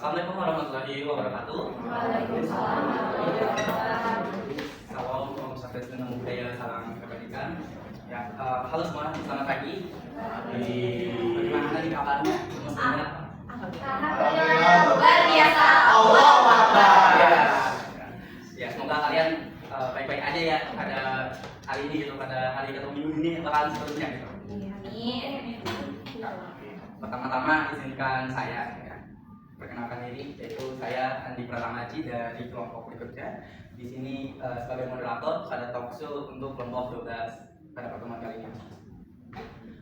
Assalamualaikum warahmatullahi wabarakatuh. Waalaikumsalam warahmatullahi wabarakatuh. Salam sampai dengan budaya salam kebajikan. Ya, halo semua, selamat pagi. Bagaimana nih kabarnya? Alhamdulillah luar biasa. Allah Akbar. Ya, semoga kalian baik-baik aja ya pada hari ini gitu, pada hari atau minggu ini bahkan seterusnya gitu. Amin. Pertama-tama izinkan saya perkenalkan diri, yaitu saya Andi Pratamaji dari kelompok berikutnya. Di sini sebagai moderator pada talk show untuk kelompok 12 pada pertemuan kali ini.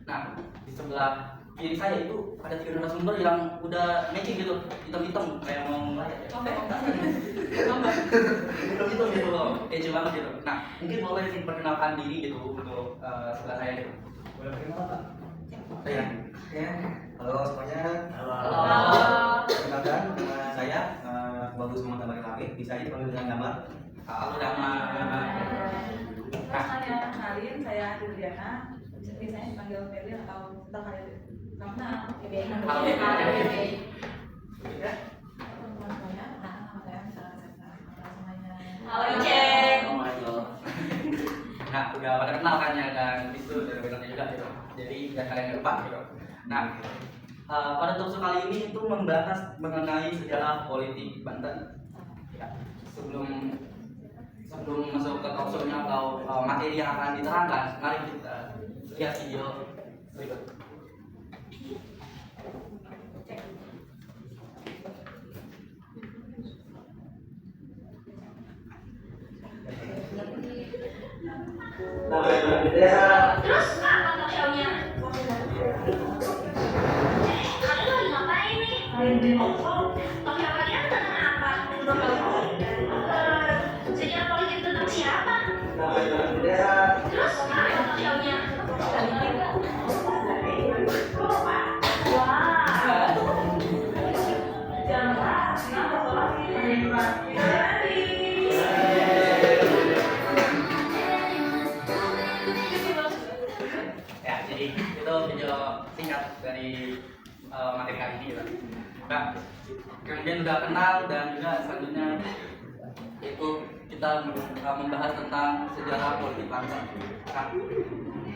Nah, di sebelah kiri saya itu ada 3 narasumber yang udah matching gitu, hitam-hitam kayak mau melayat ya. Hitam-hitam gitu loh, kece banget gitu. Nah, mungkin boleh diperkenalkan diri gitu untuk sebelah saya gitu. Boleh perkenalan Pak? Saya. Halo semuanya. Halo. Perkenalkan nama saya Bagus Muhammad Amari Hamid. Bisa dipanggil dengan Damar. Halo Damar. Saya kenalin, saya Adriana. Biasanya dipanggil Feli atau entah kalian karena Halo. ya. Teman semuanya, nama saya semuanya. Halo Icek. Nah, udah pada kenal kan ya, dan itu udah kenalnya juga gitu. Jadi biar kalian lupa gitu. Nah, pada talkshow kali ini itu membahas mengenai sejarah politik Banten. Ya, sebelum masuk ke talkshow-nya atau materi yang akan diterangkan, mari kita lihat video berikut. Terus apa talk show-nya? Kalian lagi ngapain nih? Talk show kalian tentang apa? Sejarah politik tentang siapa? Terus apa talk show-nya? Wah. Ya, jadi itu video singkat dari materi kali ini gitu. Nah, kemudian udah kenal dan juga selanjutnya itu kita membahas tentang sejarah politik Banten. Nah,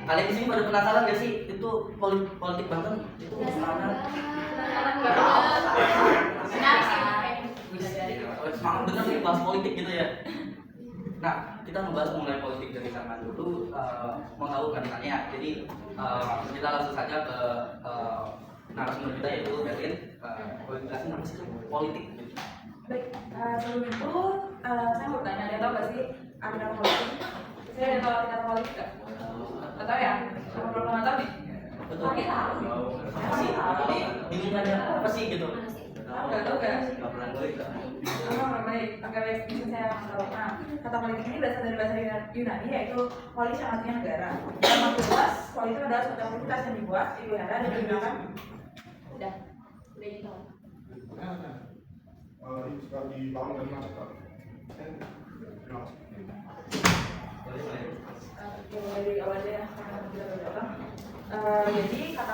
kalian di sini pada penasaran gak sih itu politik Banten itu gimana? Semangat bener nih bahas politik gitu ya. Nah, kita membahas mengenai politik dari zaman dulu. Mau tahu kan tanya? Jadi kita langsung saja ke narasumber kita yaitu Devin. Boleh jelasin apa sih itu politik? Gitu. Baik, sebelum itu saya mau tanya, ada tahu gak sih arti kata politik? Saya ada tahu arti kata politik gak? Gak tahu ya? Sama belum tahu nih? Betul. Kami tahu. Apa sih? Jadi bingung aja apa sih gitu? Gak tahu gak? Gak pernah gue itu. Baik, baik, bisa saya tahu. Nah, kata politik ini berasal dari bahasa Yunani yaitu polis yang artinya negara. Dalam arti luas, politik adalah suatu aktivitas yang dibuat, dipelihara dan digunakan. Udah gitu. Suka dibangun dari mana Pak? Dari awal aja ya, karena kita beberapa. Jadi kata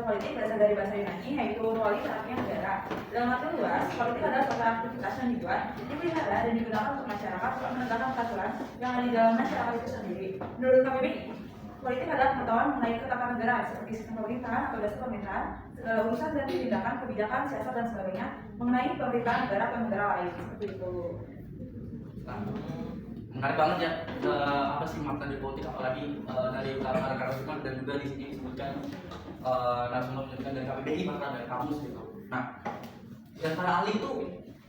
politik berasal dari bahasa Yunani yaitu polis artinya negara. Dalam arti luas, politik adalah suatu aktivitas yang dibuat, dipelihara dan digunakan untuk masyarakat untuk menegakkan peraturan yang ada di dalam masyarakat itu sendiri. Menurut KBBI, politik adalah pengetahuan mengenai ketatanegaraan seperti sistem pemerintahan atau dasar pemerintahan, segala urusan dan tindakan, kebijakan, siasat dan sebagainya mengenai pemerintahan negara atau negara lain seperti itu. Menarik banget ya, apa sih makna dari politik, apalagi dari narasumber dan juga di sini disebutkan narasumber menyebutkan dari KBBI bahkan dari kamus gitu. Nah, dan para ahli itu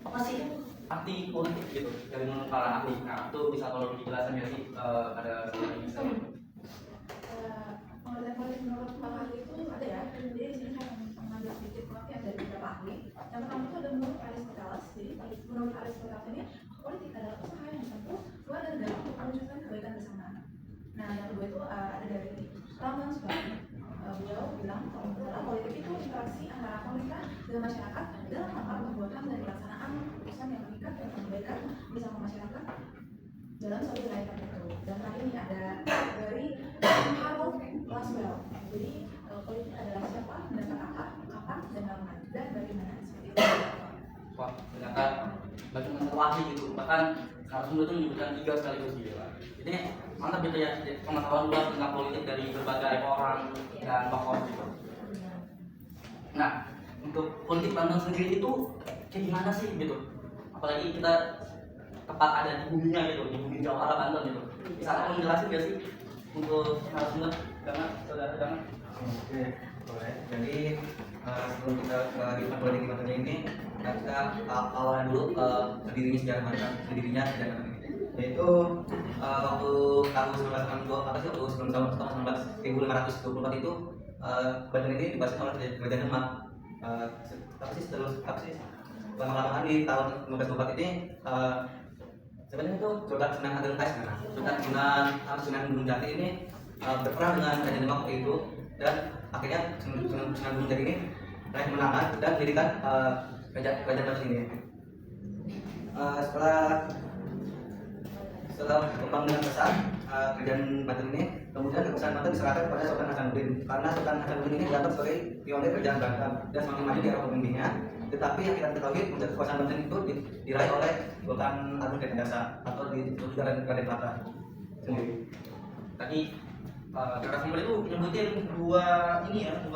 apa sih arti politik gitu dari menurut para ahli? Nah, itu bisa kalau dijelasin ya sih ada seperti bisa. Pengertian politik menurut para ahli itu ada ya. Jadi di sini saya mengambil sedikit pengertian dari beberapa ahli. Yang pertama itu ada menurut Aristoteles. Jadi menurut Aristoteles ini politik adalah usaha yang ditempuh keluarga negara untuk mewujudkan kebaikan bersama. Nah, yang kedua itu ada dari Rambang Subagio. Beliau bilang bahwa politik itu interaksi antara pemerintah dengan masyarakat dalam rangka pembuatan dan pelaksanaan keputusan yang mengikat dan kebaikan bersama masyarakat dalam suatu wilayah tertentu. Dan tadi ini ada dari Harold Laswell. Jadi politik adalah siapa, mendapat apa, kapan, dan kapan, dan bagaimana seperti itu. Wah, ternyata bagaimana wahyu gitu. Bahkan narasumber itu menyebutkan 3 sekaligus gitu lah. Ini mantap gitu ya, pengetahuan luas tentang politik dari berbagai orang dan tokoh gitu. Nah, untuk politik Banten sendiri itu kayak gimana sih gitu? Apalagi kita tepat ada di buminya gitu, di bumi Jawara Banten gitu. Bisa tolong jelasin gak sih untuk narasumber? Karena saudara jangan. Oke, boleh. Jadi sebelum kita ke kehidupan politik di Banten ini, kita awalan dulu berdirinya sejarah Banten, berdirinya sejarah Banten ini. Yaitu waktu tahun 1962, apa sih waktu sebelum tahun 1524 itu Banten ini dibahas oleh Kerajaan Demak. Tapi lama-lamaan di tahun 1524 ini sebenarnya itu Sultan Sunan Ageng Kais, Sultan Sunan Gunung Jati ini berperang dengan Kerajaan Demak waktu itu, dan akhirnya Sunan Gunung Jati ini raih kemenangan dan mendirikan Kerajaan Banten ini. Setelah berkembang dengan pesat Kerajaan Banten ini, kemudian kekuasaan Banten diserahkan kepada Sultan Hasanuddin, karena Sultan Hasanuddin ini dianggap sebagai pionir Kerajaan Banten dan semakin maju di era pemimpinnya. Tetapi yang kita ketahui, puncak kekuasaan Banten itu diraih oleh Sultan Agung Tirtayasa atau disebut juga Raden Plata sendiri. Tadi narasumber itu nyebutin dua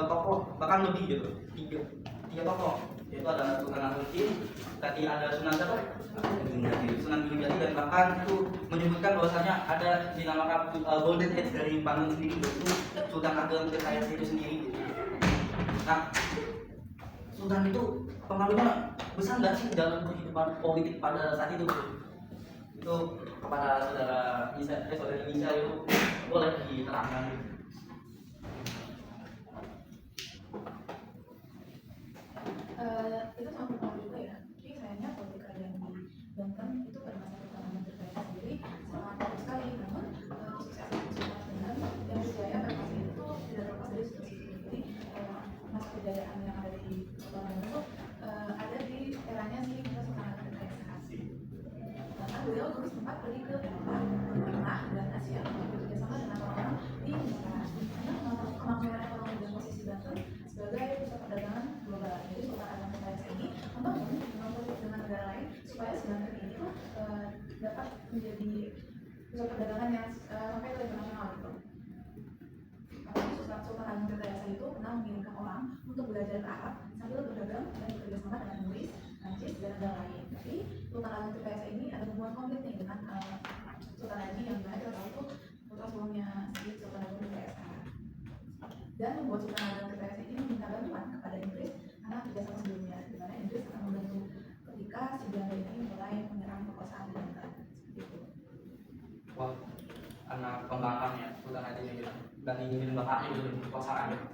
tokoh, bahkan lebih gitu, tiga tokoh, yaitu ada Sultan Hasanuddin, tadi ada Sunan Gunung Jati, dan bahkan itu menyebutkan bahwasanya ada dinamakan Golden Age dari Banten sendiri, yaitu Sultan Agung Tirtayasa itu sendiri. Nah, Sultan itu pengaruhnya besar nggak sih dalam kehidupan politik pada saat itu? Itu kepada saudara Nisa itu boleh diterangkan. Itu sangat berpengaruh juga ya. Tapi sayangnya politik kerajaan di Banten itu pada masa pertahanan Tirtayasa sendiri sangat bagus sekali. Namun kesuksesan Sultan Sunan yang berjaya berhasil itu tidak terlepas dari situasi itu. Jadi masa kejayaan yang ada di Sultan Banten itu ada di eranya si Sultan Agung Tirtayasa. Karena beliau dulu sempat pergi ke Eropa, Tengah dan Asia untuk bekerja sama dengan orang-orang di Nusantara. Karena kemakmuran ekonomi dan posisi Banten sebagai pusat perdagangan global. Jadi Sultan Agung Tirtayasa ini membangun hubungan politik dengan negara lain supaya Banten ini tuh dapat menjadi pusat perdagangan yang sampai ke internasional gitu. Apalagi Sultan Agung Tirtayasa itu pernah mengirimkan orang untuk belajar ke Arab sambil berdagang dan bekerja sama dengan Inggris, Prancis, dan negara lain. Tapi Sultan Agung Tirtayasa ini ada hubungan konflik nih dengan Sultan Haji yang mana kita tahu itu putra sulungnya si Sultan Agung Tirtayasa. Dan membuat Sultan Agung Tirtayasa ini meminta bantuan kepada Inggris karena kerjasama sebelumnya, di mana Inggris akan membantu ketika si Belanda ini mulai menyerang kekuasaan di Banten. Seperti itu. Wah, anak pembangkangnya Sultan Haji gitu, dan ingin bapaknya gitu di kekuasaan gitu.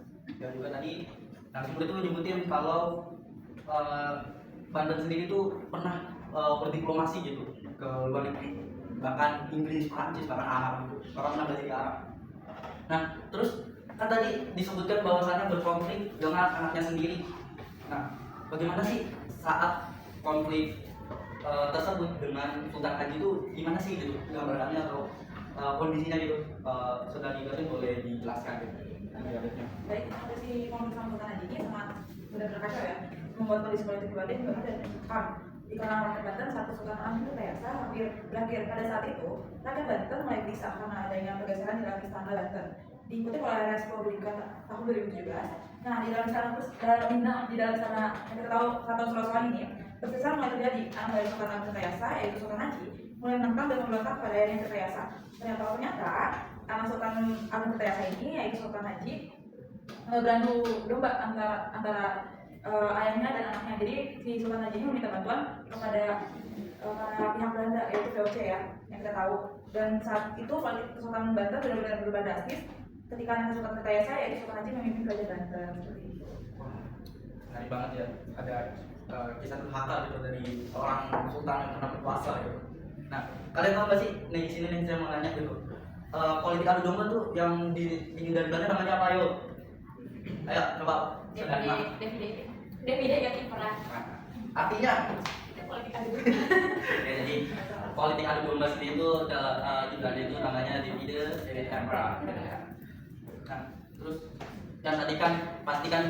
Dan juga tadi narasumber itu menyebutin kalau Banten sendiri itu pernah berdiplomasi gitu ke luar negeri, bahkan Inggris, Prancis, bahkan Arab gitu, bahkan pernah belajar di Arab. Nah, terus kan tadi disebutkan bahwasannya berkonflik dengan anaknya sendiri. Nah, bagaimana sih saat konflik tersebut dengan Sultan Haji itu gimana sih gitu gambarannya atau kondisinya gitu? Saudara Ibrahim boleh dijelaskan gitu. Baik, si konflik sama Sultan Haji ini sangat benar-benar kacau ya, membuat kondisi politik Banten juga dan mencekam. Di kalangan rakyat Banten, satu Sultan Agung Tirtayasa hampir berakhir. Pada saat itu, rakyat Banten mulai gelisah karena adanya pergeseran di dalam istana Banten, diikuti oleh Respublika tahun 2017. Nah, di dalam istana yang kita tahu Keraton Surasawan ini, pergeseran mulai terjadi. Anak dari Sultan Agung Tirtayasa, yaitu Sultan Haji, mulai menentang dan memberontak pada ayahnya Tirtayasa. Ternyata anak Sultan Agung Tirtayasa ini, yaitu Sultan Haji, beradu domba antara ayahnya dan anaknya. Jadi si Sultan Haji ini meminta bantuan kepada pihak Belanda, yaitu VOC ya, yang kita tahu. Dan saat itu politik Sultan Banten benar-benar berubah drastis ketika anak Sultan Tirtayasa, yaitu Sultan Haji, memimpin kerajaan Banten. Seperti itu. Menarik banget ya, ada kisah durhaka gitu dari seorang sultan yang pernah berkuasa gitu. Nah, kalian tahu nggak sih, nih di sini nih saya mau nanya gitu, politik adu domba tuh yang dihindari Belanda namanya apa yuk? Ayo coba. DVD ya pernah. Artinya Politik adu ya, jadi politik adu domba sendiri itu di Belanda itu namanya divide et impera. Nah, terus kan tadi kan pasti kan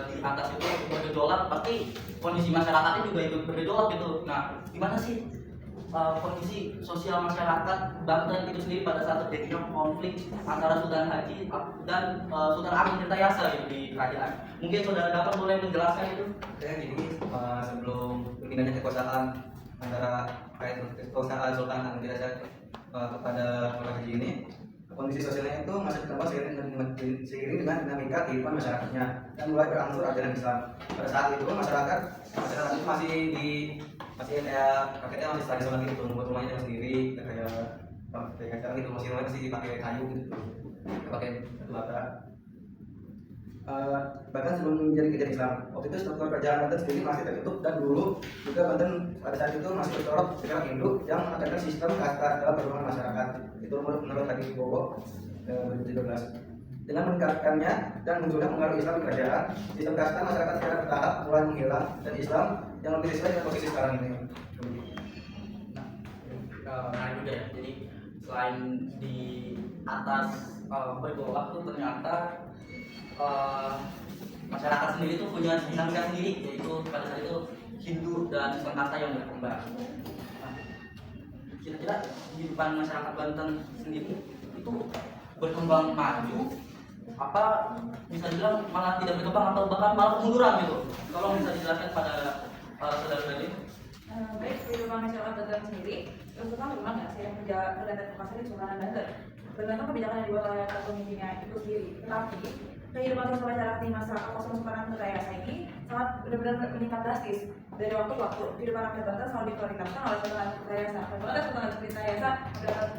di atas itu bergejolak, pasti kondisi masyarakatnya juga ikut bergejolak gitu. Nah, gimana sih kondisi sosial masyarakat Banten itu sendiri pada saat terjadinya konflik antara Sultan Haji dan Sultan Agung Tirtayasa gitu di kerajaan? Mungkin saudara dapat boleh menjelaskan itu? Oke, jadi sebelum berpindahnya kekuasaan antara kekuasaan Sultan Agung Tirtayasa kepada Sultan Haji ini, kondisi sosialnya itu masih bertambah seiring dengan dinamika kehidupan masyarakatnya dan mulai berangsur ajaran Islam. Pada saat itu masyarakat itu masih kayak rakyatnya masih tradisional gitu, membuat rumahnya dengan sendiri, kayak sekarang gitu, rumahnya masih dipakai kayu gitu, pakai batu bata. Bahkan sebelum menjadi kerajaan Islam, waktu itu struktur kerajaan Banten sendiri masih tertutup dan dulu juga Banten pada saat itu masih bertorok secara Hindu yang mengadakan sistem kasta dalam perumahan masyarakat. Itu menurut Hadi Wibowo 2013. Dengan meningkatkannya dan munculnya pengaruh Islam di kerajaan, sistem kasta masyarakat secara bertahap mulai menghilang dan Islam yang lebih sesuai dengan posisi sekarang ini. Nah juga ya, jadi selain di atas bergolak tuh ternyata masyarakat sendiri tuh punya dinamika sendiri, yaitu pada saat itu Hindu dan Islam kasta yang berkembang. Nah, kira-kira kehidupan masyarakat Banten sendiri itu berkembang maju apa bisa dibilang malah tidak berkembang atau bahkan malah kemunduran gitu? Tolong bisa dijelaskan pada saudara tadi. Baik, kehidupan masyarakat Banten sendiri terutama berkembang nggak sih yang berkaitan kekuasaan di Sultan Banten bergantung kebijakan yang dibuat oleh pemimpinnya itu sendiri. Tetapi kehidupan sosial masyarakat di masa kekuasaan Sultan Tirtayasa ini sangat benar-benar meningkat drastis dari waktu ke waktu. Kehidupan rakyat Banten selalu diprioritaskan oleh Sultan Tirtayasa. Bagaimana Sultan Tirtayasa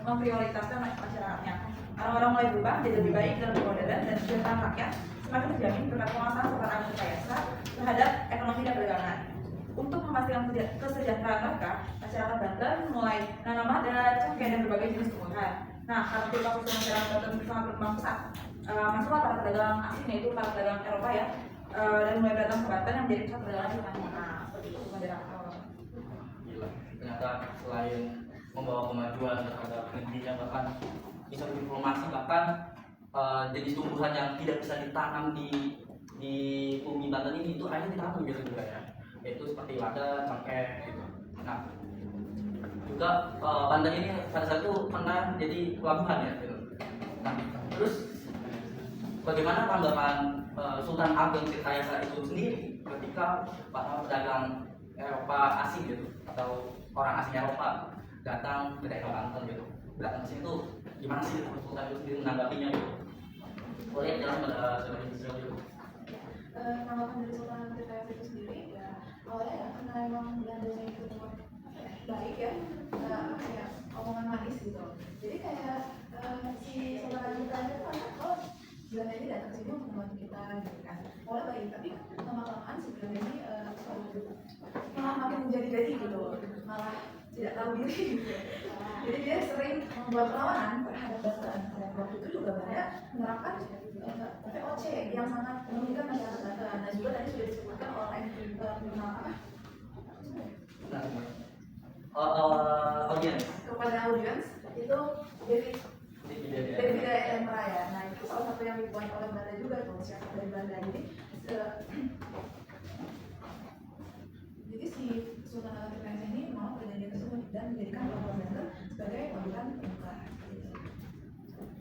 memprioritaskan masyarakatnya. Orang-orang mulai berubah menjadi lebih baik dan lebih modern dan kesejahteraan rakyat semakin terjamin berkat penguasaan Sultan Agung Tirtayasa terhadap ekonomi dan perdagangan. Untuk memastikan kesejahteraan mereka, masyarakat Banten mulai menanam mada, cengkeh dan berbagai jenis tumbuhan. Nah, karena kehidupan sosial masyarakat Banten sangat berkembang pesat, masuklah para pedagang asing, yaitu para pedagang Eropa ya, dan mulai datang ke Banten yang menjadi pusat perdagangan di mana seperti itu masyarakat. Gila, ternyata selain membawa kemajuan terhadap negerinya, bahkan bisa diplomasi, bahkan jenis tumbuhan yang tidak bisa ditanam di bumi Banten ini itu akhirnya ditanam gitu juga ya, yaitu seperti lada, cengkeh gitu. Nah, juga Banten ini pada saat itu pernah jadi pelabuhan ya gitu. Nah, terus bagaimana tanggapan Sultan Agung Tirtayasa itu sendiri ketika para pedagang Eropa asing gitu atau orang asing Eropa datang ke daerah Banten gitu, datang ke sini tuh gimana sih Sultan itu sendiri menanggapinya gitu? Boleh jelas pada saudara Israel gitu. Tanggapan dari Sultan Tirtayasa itu sendiri ya awalnya ya karena emang Belandanya itu baik ya, kayak omongan manis gitu. Jadi kayak si Sultan Tirtayasa itu oh Belanda ini datang sini untuk membantu kita gitu kan. Awalnya baik, tapi lama-lamaan si Belanda ini malah makin menjadi-jadi gitu, malah tidak tahu diri gitu. Jadi dia sering membuat perlawanan terhadap Banten. Dan waktu itu juga Belanda menerapkan VOC yang sangat merugikan masyarakat Banten. Dan juga tadi sudah disebutkan oleh Audiens kepada audiens itu David Emperor ya. Nah itu salah satu yang dibuat oleh Belanda juga tuh, siapa dari Belanda. Jadi si Sultan Agung Tirtayasa ini mau perjanjian tersebut dan menjadikan pelabuhan Banten sebagai pelabuhan terbuka.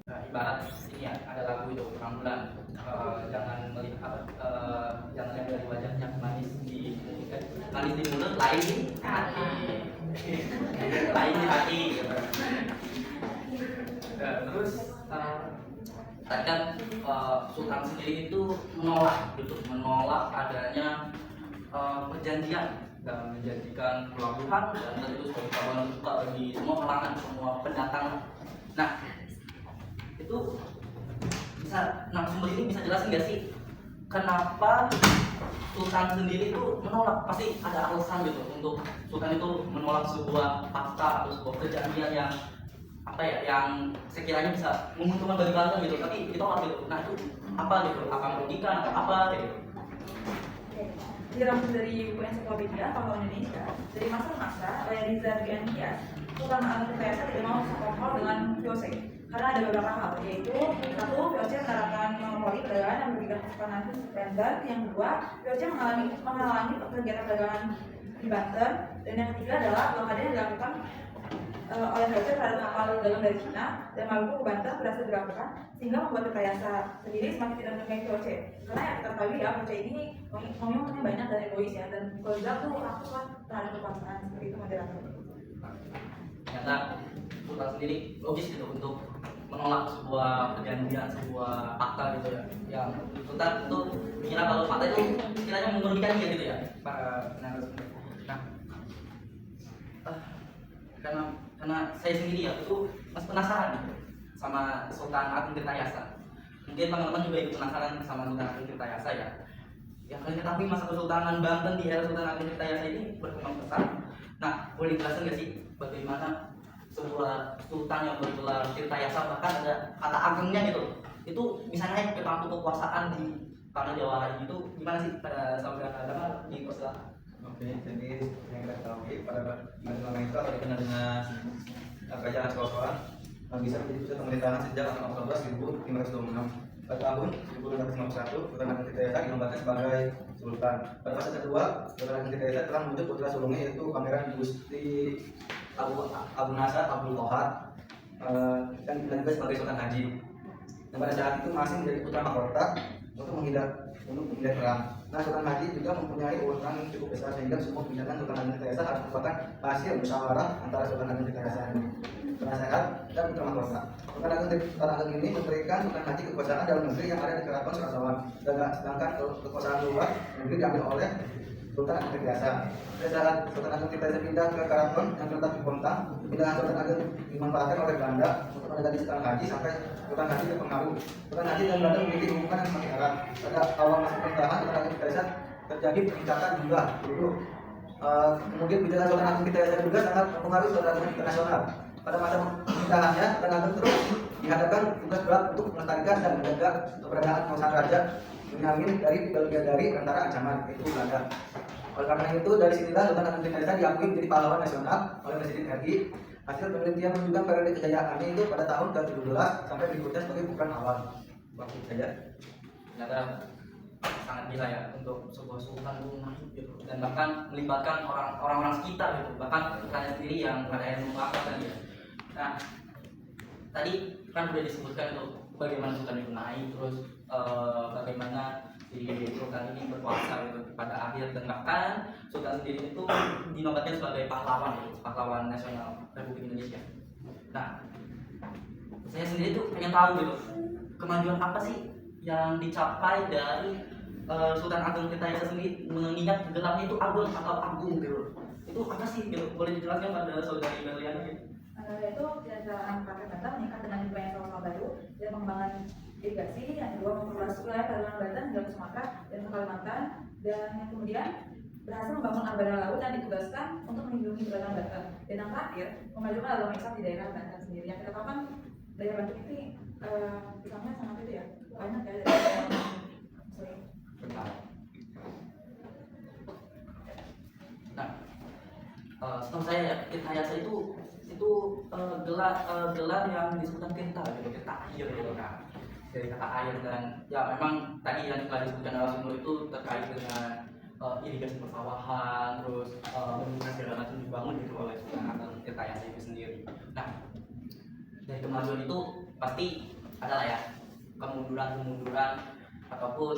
Nah, ibarat ini ya, ada lagu itu Rambulan, jangan melihat jangan lihat dari wajahnya manis di mulut, lain di hati, lain di hati gitu. Nah, terus tadi kan Sultan sendiri itu menolak adanya perjanjian dan menjadikan pelabuhan dan itu sebagai pelabuhan terbuka bagi semua kalangan, semua pendatang. Nah, itu bisa sumber ini bisa jelasin nggak sih kenapa Sultan sendiri itu menolak? Pasti ada alasan gitu untuk Sultan itu menolak sebuah fakta atau sebuah perjanjian yang apa ya, yang sekiranya bisa menguntungkan bagi Banten gitu, tapi ditolak gitu. Nah itu apa gitu? Apa merugikan atau apa gitu? Dirangkum dari buku ensiklopedia Pahlawan Indonesia dari masa ke masa oleh Riza Giantias, Sultan Agung Tirtayasa tidak mau sekongkol dengan VOC karena ada beberapa hal, yaitu satu, VOC menerapkan monopoli perdagangan yang merugikan kesukaan Banten. Yang kedua, VOC menghalangi kegiatan perdagangan di Banten. Dan yang ketiga adalah blokade yang dilakukan oleh VOC terhadap kapal dagang dari Cina dan Maluku ke Banten berhasil dilakukan, sehingga membuat Rekayasa sendiri semakin tidak menyukai VOC. Karena yang kita ketahui ya, VOC ini ngomongnya banyak dan egois ya, dan kalau bilang tuh aku kan terhadap kekuasaan seperti itu moderator. Ternyata Sultan sendiri logis gitu untuk menolak sebuah perjanjian, sebuah fakta gitu ya. Yang Sultan itu mengira kalau fakta itu kiranya merugikan dia gitu ya, para penanganan sendiri. Nah, karena saya sendiri ya itu masih penasaran gitu sama Sultan Agung Tirtayasa. Mungkin teman-teman juga ikut penasaran sama Sultan Agung Tirtayasa ya. Yang kalian ketahui masa Kesultanan Banten di era Sultan Agung Tirtayasa ini berkembang pesat. Nah, boleh dijelasin nggak sih bagaimana sebuah sultan yang bergelar Tirtayasa, bahkan ada kata agengnya gitu, itu bisa naik ke pangku kekuasaan di tanah Jawa ini, itu gimana sih pada saudara agama di Kosta? Oke, jadi yang kita ketahui pada lama itu atau dikenal dengan kerajaan Sokoan bisa menjadi pusat pemerintahan sejak tahun 1526. Pada tahun 1651, Sultan Agung Tirtayasa dinobatkan sebagai sultan. Pada fase kedua, Sultan Agung Tirtayasa telah menunjuk putra sulungnya yaitu Pangeran Gusti Abu Nasar Abdul Qahar dan juga sebagai Sultan Haji. Dan pada saat itu masih menjadi putra mahkota untuk menghindar perang. Nah, Sultan Haji juga mempunyai urutan yang cukup besar sehingga semua kebijakan Sultan Agung Tirtayasa harus merupakan hasil musyawarah antara Sultan Agung Tirtayasa penasehat dan putra mahkota. Sultan Agung ini memberikan Sultan Haji kekuasaan dalam negeri yang ada di Keraton Surasawan, sedangkan kekuasaan luar negeri diambil oleh Sultan Agung Tirtayasa. Pada saat Sultan Agung Tirtayasa pindah ke Keraton yang terletak di Bontang, pindahan Sultan Agung dimanfaatkan oleh Belanda untuk menjadi Sultan Haji sampai Sultan Haji terpengaruh. Sultan Haji dan Belanda memiliki hubungan yang semakin erat. Pada awal masa pemerintahan Sultan Agung Tirtayasa terjadi peningkatan jumlah penduduk. Kemudian kebijakan Sultan Agung Tirtayasa juga sangat mempengaruhi saudara internasional. Pada masa pemerintahannya, Sultan Agung terus dihadapkan tugas berat untuk melestarikan dan menjaga keberadaan kekuasaan raja Benyamin dari bidadari antara ancaman, yaitu Belanda. Oleh karena itu, dari sinilah Sultan Agung Tirtayasa diakui menjadi pahlawan nasional oleh Presiden RI. Hasil penelitian menunjukkan periode kejayaannya itu pada tahun ke-17 sampai berikutnya sebagai bukan awal waktu saja. Ternyata sangat gila ya untuk sebuah sultan itu naik gitu, dan bahkan melibatkan orang-orang sekitar gitu, bahkan putranya sendiri yang ada yang mengapa tadi ya. Nah, tadi kan sudah disebutkan itu bagaimana sultan itu naik, terus bagaimana si sultan ini berkuasa gitu pada akhir, dan bahkan sultan sendiri itu dinobatkan sebagai pahlawan gitu, pahlawan nasional Republik Indonesia. Nah, saya sendiri tuh pengen tahu gitu, kemajuan apa sih yang dicapai dari Sultan Agung Tirtayasa sendiri, mengingat gelarnya itu Agung atau Agung gitu. Itu apa sih gitu? Boleh dijelaskan pada saudari Berliana gitu? Yaitu kejajaran Partai Banten meningkat dengan jumlah yang baru dan pengembangan irigasi. Yang kedua, memperluas wilayah perdagangan Banten dan Sumatera dan Kalimantan. Dan yang kemudian berhasil membangun armada laut dan ditugaskan untuk melindungi perdagangan Banten. Dan yang terakhir, memajukan agama Islam di daerah Banten sendiri. Yang kita tahu kan daerah Banten ini Islamnya sangat itu ya, banyak ya dari Muslim. Nah, setahu saya ya, Tirtayasa itu gelar yang disebutkan Tirta gitu, Tirta air gitu kan, dari kata air. Dan ya memang tadi yang telah disebutkan narasumber itu terkait dengan irigasi persawahan, terus bendungan segala macam dibangun gitu oleh Sultan Agung Tirtayasa itu sendiri. Nah, dari kemajuan itu pasti adalah ya kemunduran ataupun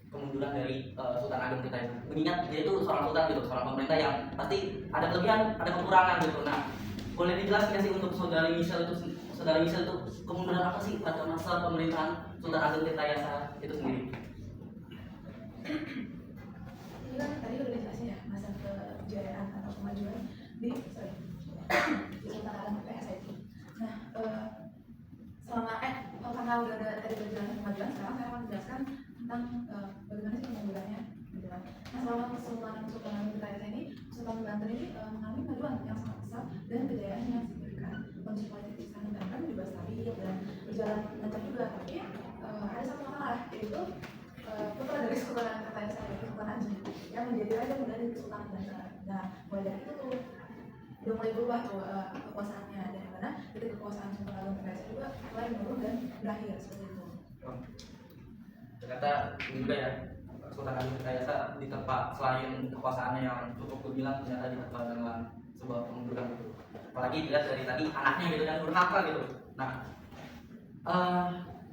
kemunduran dari Sultan Agung Tirtayasa. Mengingat dia itu seorang sultan gitu, seorang pemerintah yang pasti ada kelebihan, ada kekurangan gitu. Nah, boleh dijelaskan sih untuk saudari Michelle itu kemunduran apa sih pada masa pemerintahan Sultan Agung Tirtayasa itu sendiri? Ini kan tadi udah dijelasin ya masa kejayaan atau kemajuan di Sultan Agung Tirtayasa itu. Nah, selama karena udah ada perjalanan kemajuan, sekarang saya akan menjelaskan tentang bagaimana sih kemundurannya gitu kan. Nah, selama Sultan Agung Tirtayasa ini, Sultan Banten ini mengalami kemajuan yang sangat besar dan kejayaan yang signifikan. Kondisi politik di sana Banten juga stabil dan berjalan lancar juga, tapi ada satu masalah, yaitu putra dari Sultan Agung Tirtayasa yaitu Sultan Haji yang menjadi raja muda dari Sultan Banten. Nah, mulai dari itu tuh udah mulai berubah tuh kekuasaannya, dan mana ketika kekuasaan Sultan Agung Tirtayasa juga mulai menurun dan berakhir seperti itu. Ternyata ini juga ya, Sultan Agung Tirtayasa diterpa selain kekuasaannya yang cukup gemilang, ternyata diterpa dengan sebuah kemunduran gitu. Apalagi dilihat dari tadi anaknya gitu dan durhaka gitu. Nah,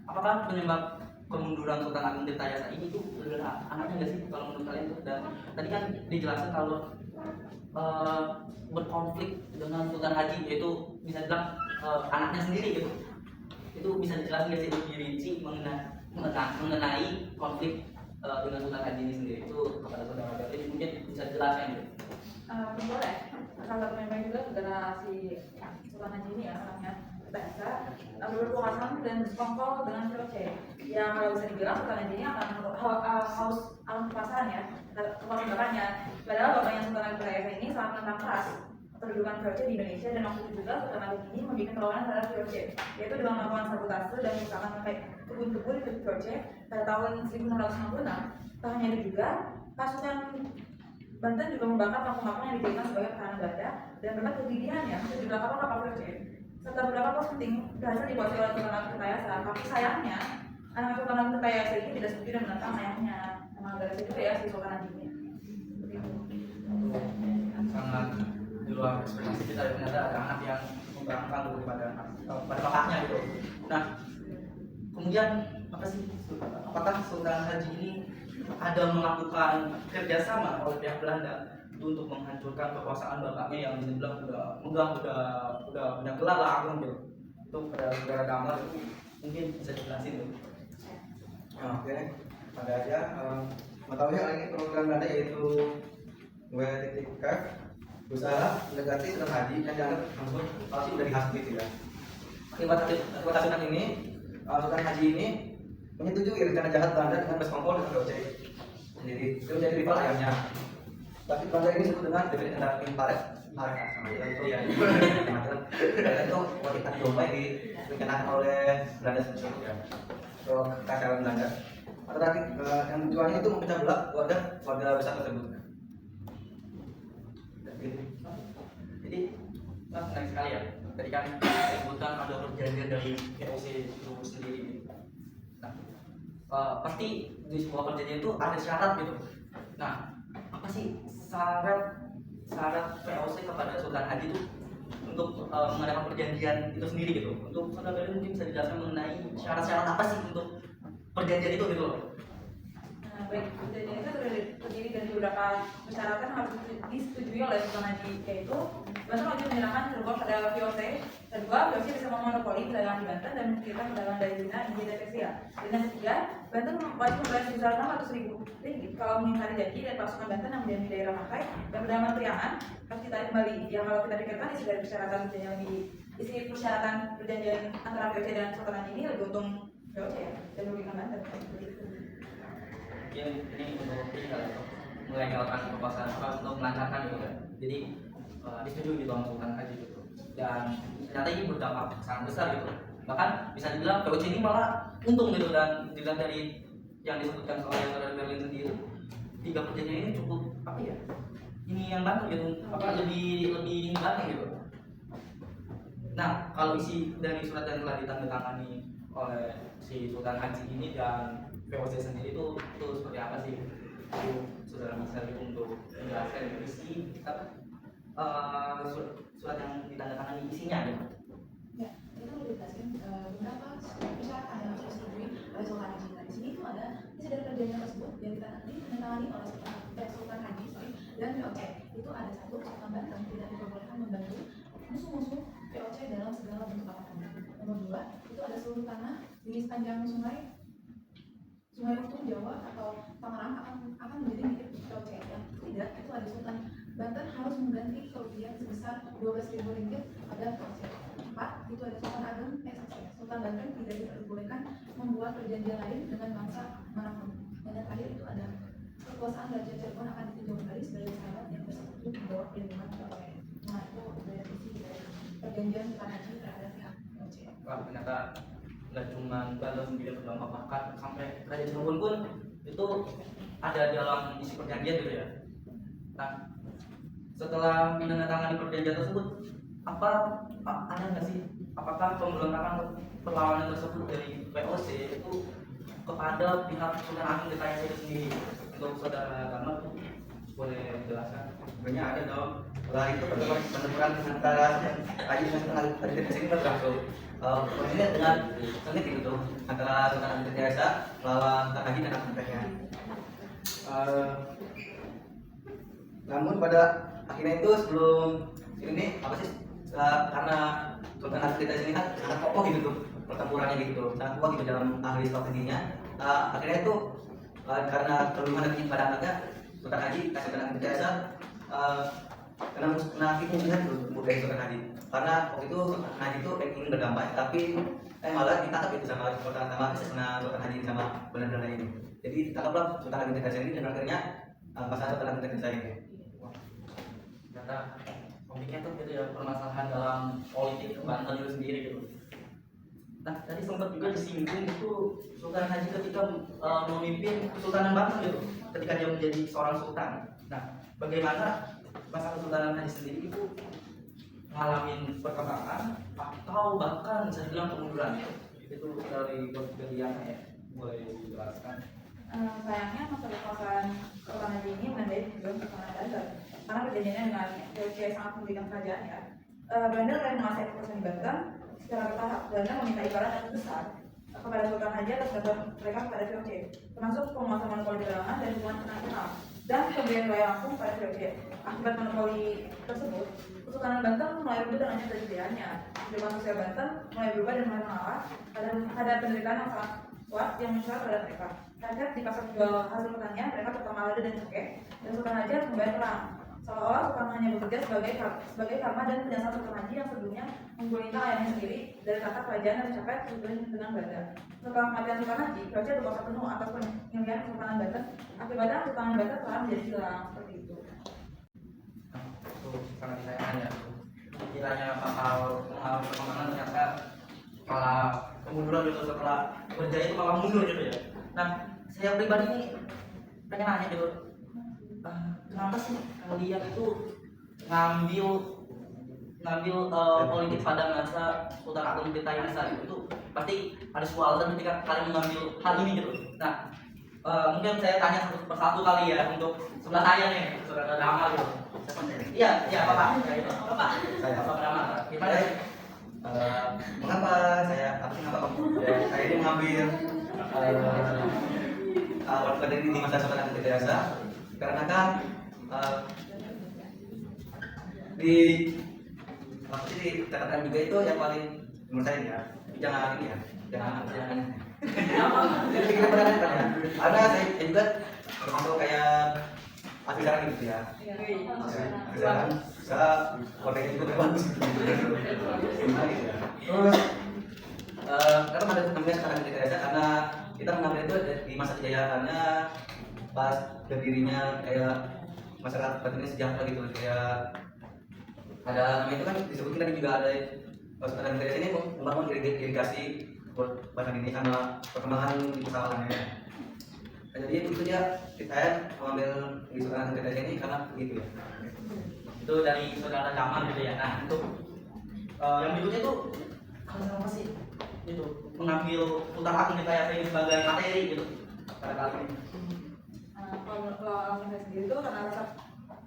apakah penyebab kemunduran Sultan Agung Tirtayasa ini tuh adalah anaknya nggak sih kalau menurut kalian tuh? Dan tadi kan dijelaskan kalau berkonflik dengan Sultan Haji, yaitu bisa dibilang anaknya sendiri gitu. Itu bisa dijelaskan nggak sih lebih rinci mengenai konflik dengan Sultan Haji ini sendiri? Itu kepada saudara Berlin mungkin bisa dijelaskan gitu. Boleh. Salah satu memang juga saudara si Sultan Haji ini ya anaknya Tirtayasa berkuasa dan bersekongkol dengan VOC. Yang kalau bisa dibilang Sultan Haji ini akan haus alam kekuasaan ya, kelembabannya. Padahal bapaknya Sultan Agung Tirtayasa ini sangat menentang keras kedudukan VOC di Indonesia, dan waktu itu juga Sultan Agung ini membuat perlawanan terhadap VOC, yaitu dengan melakukan sabotase dan misalkan sampai kebun-kebun di VOC pada tahun 1666. Tak hanya itu juga, pasukan Banten juga membakar kampung-kampung yang dijadikan sebagai pertahanan Belanda dan berkat kegigihannya sejumlah kapal-kapal VOC serta beberapa pos penting berhasil dikuasai oleh Sultan Agung Tirtayasa. Tapi sayangnya anak Sultan Agung Tirtayasa ini tidak setuju dan menentang ayahnya. Memang dari situ ya si Sultan Haji ini. Sangat di luar ekspektasi kita, ternyata ada anak yang membangkang kepada bapaknya gitu. Nah, kemudian apakah Sultan Haji ini ada melakukan kerjasama oleh pihak Belanda untuk menghancurkan kekuasaan bapaknya yang dibilang udah megah, udah punya gelar lah agung gitu? Itu pada saudara Damar itu mungkin bisa dijelasin tuh. Oke, ada aja. Mengetahui hal ini program Belanda yaitu WTTK berusaha mendekati Sultan Haji yang dianggap tersebut pasti dari khas gitu ya. Akibat kasus ini, Sultan Haji ini menyetujui rencana jahat Belanda dengan bersekongkol dengan VOC sendiri. Itu menjadi rival ayahnya. Tapi Belanda ini disebut dengan Definitely Imparet. Itu ya. Itu wanita domba yang direncanakan oleh Belanda sendiri ya. Untuk kekacauan Belanda. Tetapi yang tujuannya itu memecah belah warga besar tersebut. Jadi menarik sekali ya. Tadi kan disebutkan ada perjanjian dari VOC itu sendiri. Nah, pasti di sebuah perjanjian itu ada syarat gitu. Nah, apa sih syarat VOC kepada Sultan Haji itu untuk mengadakan perjanjian itu sendiri gitu? Untuk saudara Berlin mungkin bisa dijelaskan mengenai syarat-syarat apa sih untuk perjanjian itu gitu loh? Baik, perjanjian itu terdiri dari beberapa persyaratan harus disetujui oleh Sultan Haji, yaitu Banten wajib menyerahkan gerbong pada VOC. Kedua, VOC bisa memonopoli perdagangan di Banten dan mengirimkan perdagangan dari Cina, India, dan Persia. Dan yang ketiga, Banten wajib membayar sebesar 600.000 ringgit kalau mengingkari janji dari pasukan Banten yang menjadi daerah pakai, dan perdagangan Priangan harus ditarik kembali. Yang kalau kita pikirkan isi dari persyaratan perjanjian antara VOC dan Sultan Haji ini lebih untung VOC ya, dan merugikan Banten. Ya, ini untuk melegalkan kekuasaan untuk melancarkan gitu kan. Jadi disetujui di bawah Sultan Haji gitu. Dan ternyata ini berdampak sangat besar gitu. Bahkan bisa dibilang VOC ini malah untung gitu, dan dilihat dari yang disebutkan oleh saudara Berlin sendiri, 3 perjanjian ini cukup apa ya? Ini yang bantu gitu, lebih bantu gitu. Nah, kalau isi dari surat yang telah ditandatangani oleh si Sultan Haji ini dan VOC sendiri itu seperti apa sih? Itu saudara bisa untuk menjelaskan isi apa surat yang ditandatangani isinya gitu. Ya, itu perlu dijelasin beberapa persyaratan yang harus disetujui oleh Sultan Haji. Nah, di sini itu ada isi dari perjanjian tersebut yang ditandatangani oleh Sultan Haji dan VOC. Itu ada satu, Sultan Banten tidak diperbolehkan membantu musuh-musuh VOC dalam segala bentuk apapun. Nomor 2, itu ada seluruh tanah di sepanjang Sungai Untung Jawa atau Tangerang akan menjadi milik VOC. Yang ketiga, itu ada Sultan Banten harus mengganti kerugian sebesar 12.000 ringgit pada VOC. 4, itu ada Sultan Banten tidak diperbolehkan membuat perjanjian lain dengan bangsa manapun. Dan yang terakhir itu ada kekuasaan Raja Cirebon akan ditinjau kembali sebagai sahabat yang bersekutu di bawah perlindungan VOC. Nah, itu dari isi perjanjian Sultan Haji terhadap pihak VOC. Wah, ternyata nggak cuma Banten sendiri berdampak, bahkan sampai Raja Cirebon pun itu ada dalam isi perjanjian gitu ya. Nah, setelah menandatangani perjanjian tersebut, ada nggak sih, apakah pemberontakan perlawanan tersebut dari VOC itu kepada pihak Sultan Agung Getahe itu sendiri? Untuk saudara Gamal boleh jelaskan? Sebenarnya ada dong. Setelah itu penemuan antara Haji dengan Sultan Agung Getahe ini berlangsung. Ini dengan sengit gitu antara Sultan Agung Getahe melawan Sultan Haji dan anak anaknya. Namun pada akhirnya itu sebelum ini apa sih? Karena Sultan Agung Getahe ini kan sangat kokoh gitu tuh pertempurannya gitu, sangat kuat gitu dalam ahli strateginya. Akhirnya itu karena kelemahan pada anaknya Sultan Haji kasih Sultan Agung Getahe kena tipu muslihat dari Sultan Haji. Karena waktu itu Sultan Haji itu ingin berdamai, tapi malah ditangkap itu sama Sultan Haji sama benar-benar ini. Jadi ditangkaplah Sultan Agung Getahe ini dan akhirnya pasangan Sultan Agung Getahe ini. Ternyata konfliknya tuh gitu ya, permasalahan dalam politik Banten itu sendiri gitu. Nah, tadi sempat juga disinggung itu Sultan Haji ketika memimpin Kesultanan Banten gitu, ketika dia menjadi seorang sultan. Nah, bagaimana masa Kesultanan Haji sendiri itu ngalamin perkembangan atau bahkan bisa dibilang kemunduran? Itu dari bagian ya, boleh dijelaskan? Sayangnya masa kekuasaan Sultan Haji ini menandai sebelum Sultan Banten, karena perjanjiannya dengan VOC sangat merugikan kerajaan ya. Belanda mulai menguasai kekuasaan di Banten secara bertahap. Belanda meminta imbalan yang besar kepada Sultan Haji atas bantuan mereka kepada VOC, termasuk penguasaan monopoli perdagangan dan hubungan internasional dan pemberian bayar langsung pada VOC. Akibat monopoli tersebut, Kesultanan Banten mulai runtuh dengan kejadiannya. Kehidupan sosial Banten mulai berubah dan mulai mengarah ada penderitaan yang sangat kuat yang mencuat pada mereka. Rakyat di pasar jual hasil pertanian, mereka terutama lada dan cengkeh, dan Sultan Haji harus membayar perang. Seolah-olah Sultan hanya bekerja sebagai karma dan penjasa Sultan Haji yang sebelumnya menggulingkan ayahnya sendiri dari kata kerajaan yang mencapai kesulitan dengan Belanda. Setelah kematian Sultan Haji, VOC berkuasa penuh atas penyembelihan Kesultanan Banten. Akibatnya Kesultanan Banten telah menjadi hilang seperti itu. Itu sangat disayangkan ya. Kiranya bakal mengalami perkembangan ternyata malah kemunduran gitu, setelah berjaya itu malah mundur gitu ya. Nah, saya pribadi ini pengen nanya gitu, kenapa sih kalian itu ngambil politik pada masa Sultan Agung Getahe saat itu pasti ada sebuah alasan ketika kalian mengambil hal ini gitu. Nah, mungkin saya tanya satu persatu kali ya untuk sebelah saya nih, saudara Damal gitu. Iya, Bapak. Saya Bapak Damal. Gimana sih? Mengapa saya ini mengambil pada di masa Sultan Agung Getahe? Karena kan pasti dikatakan juga itu yang paling menurut saya ya, jangan ini ya, jangan jadi kita berani ya. Ada saya juga termasuk kayak afisaran gitu ya. Afisaran saya kontennya juga bagus. Terus karena pada namanya sekarang di Getahe karena kita mengambil itu di masa kejayaannya pas berdirinya kayak masyarakat Banten sejahtera gitu, kayak ada namanya itu kan disebutkan tadi juga ada Sultan Agung Getahe ini membangun irigasi buat Banten ini sama perkembangan di pesawahannya. Nah, jadi itu dia saya mengambil di Sultan Agung Getahe ini karena begitu ya. Itu dari saudara Damal gitu ya. Nah, untuk yang berikutnya itu kalian apa sih? Itu mengambil Sultan Agung Getahe ini sebagai materi gitu pada kali ini. Kalau saya sendiri itu karena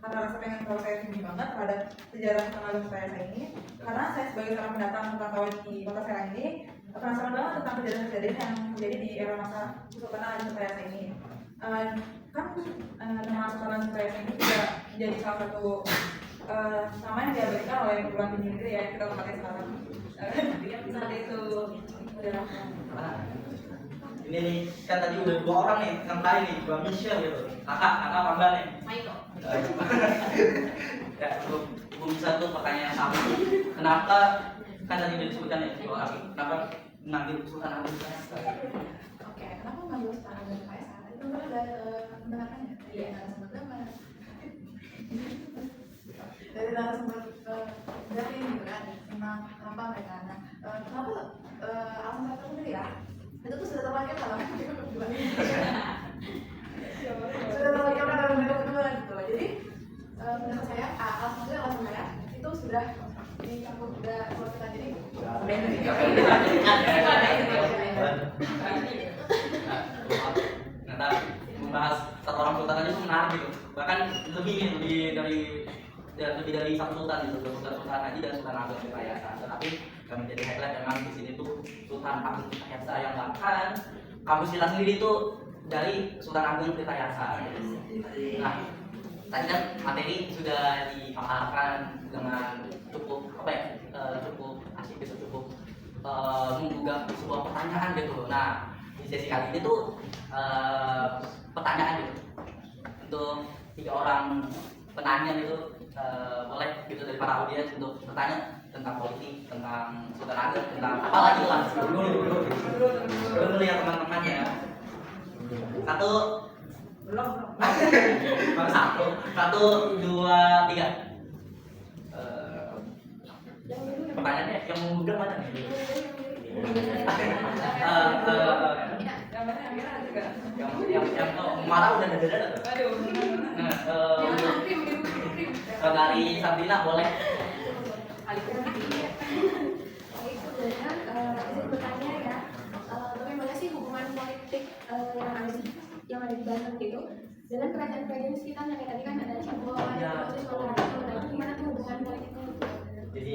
rasa pengen tahu saya tinggi banget terhadap sejarah Sultan Agung Getahe ini, karena saya sebagai seorang pendatang pengetahuan di kota Serang ini penasaran banget tentang kejadian-kejadian yang terjadi di era masa Sultan Agung Getahe ini. Kan nama Sultan Agung Getahe ini juga menjadi salah satu nama yang diabadikan oleh perguruan tinggi negeri ya kita tempatnya sekarang. Seperti itu. Ini nih, kan tadi udah 2 orang nih, yang lain nih, 2 Michelle gitu. Kakak apa enggak nih? Michael. Ya, belum bisa tuh pertanyaan yang sama. Kenapa kan tadi udah disebutkan ya, kenapa mengambil Sultan Agung Getahe? Oke, kenapa mengambil Sultan Agung Getahe? Itu kan ada mendengarkannya. Iya, narasumber mana? Dari narasumber dari gitu kan, tentang kenapa mereka. Nah, kenapa alasan saya sendiri ya? Itu tuh sudah terpakir kalau sudah terpakir kalau mereka berdua gitu loh. Jadi menurut saya alasan saya itu sudah menarik gitu. Bahkan lebih dari satu sultan gitu, Sultan Haji dan Sultan Agung Tirtayasa. Tetapi yang menjadi highlight memang di sini tuh Sultan Agung Tirtayasa yang bahkan kampus kita sendiri itu dari Sultan Agung Tirtayasa. Nah, tadi kan materi sudah dipaparkan dengan cukup cukup asik gitu, cukup menggugah sebuah pertanyaan gitu. Nah, di sesi kali ini tuh pertanyaan gitu untuk 3 orang penanya itu boleh gitu dari para audiens untuk bertanya tentang politik, tentang Sultan Agung, tentang apa lagi lah. Dulu ya teman-teman ya. Belum. Satu, dua, tiga. Pertanyaannya yang menggugah mana nih? Yang marah udah ada. Dari Sabrina boleh. Izin bertanya ya, bagaimana sih hubungan politik yang ada di Banten gitu dengan kerajaan-kerajaan di sekitarnya? Kayak tadi kan ada Cirebon, terus Surakarta, nah itu gimana tuh hubungan politiknya? Jadi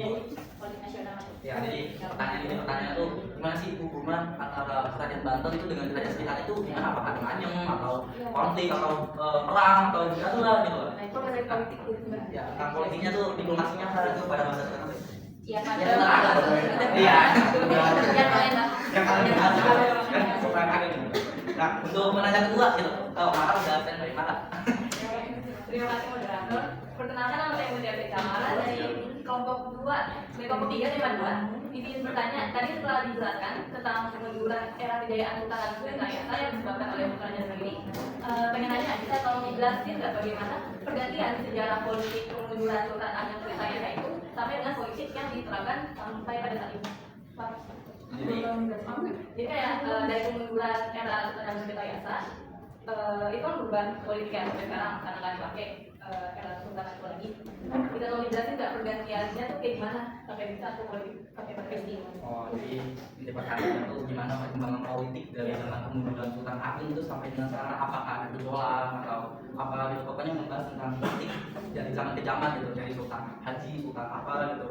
politik nasional. ya, jadi pertanyaan tuh gimana sih hubungan antara kerajaan Banten itu dengan kerajaan sekitarnya itu gimana? Apakah manyem atau konflik atau perang atau gimana lah gitu? Nah itu mengenai politik gitu Mbak. Ya, tentang politiknya tuh diplomasinya itu pada masa sekarang. Iya pada. Iya. Yang lain lah. Yang kalian kan Sultan Agung. Nah, untuk menanya kedua gitu, Mara udah stand dari Mara. Terima kasih moderator. Perkenalkan nama saya Mutia Kamara dari kelompok 2, dari kelompok 3 tema 2. Izin bertanya, tadi setelah dijelaskan tentang kemunduran era kejayaan Sultan Agung Tirtayasa yang disebabkan oleh kerajaan begini, pengen nanya, bisa tolong dijelasin nggak bagaimana pergantian sejarah politik kemunduran Sultan Agung Tirtayasa itu sampai dengan politik yang diterapkan sampai pada saat ini? Jadi kayak dari kemunduran era Sultan Agung Tirtayasa itu kan berubah politik yang sampai sekarang karena nggak dipakai era Sultan Agung lagi. Kita mau dijelasin nggak pergantiannya tuh kayak gimana sampai bisa tuh politik pakai presiden? Oh, jadi inti pertanyaan itu gimana perkembangan politik dari zaman kemunduran Sultan Agung itu sampai dengan sekarang, apakah ada gejolak atau apa gitu, pokoknya membahas tentang politik dari zaman ke zaman gitu, dari Sultan Haji, Sultan apa gitu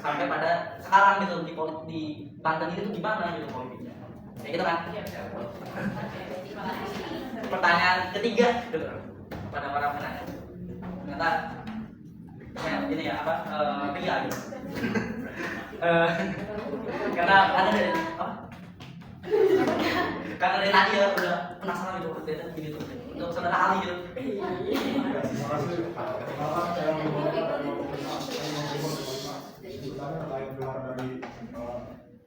sampai pada sekarang gitu di Banten itu gimana gitu politiknya, kayak gitu kan? Terima kasih. Pertanyaan ketiga gitu pada para penanya, ternyata ini ya apa pria gitu. Karena ada dari karena dari tadi ya udah penasaran gitu beda gini tuh untuk saudara Ali gitu. Terima kasih. Pertama saya mau terkait gelar dari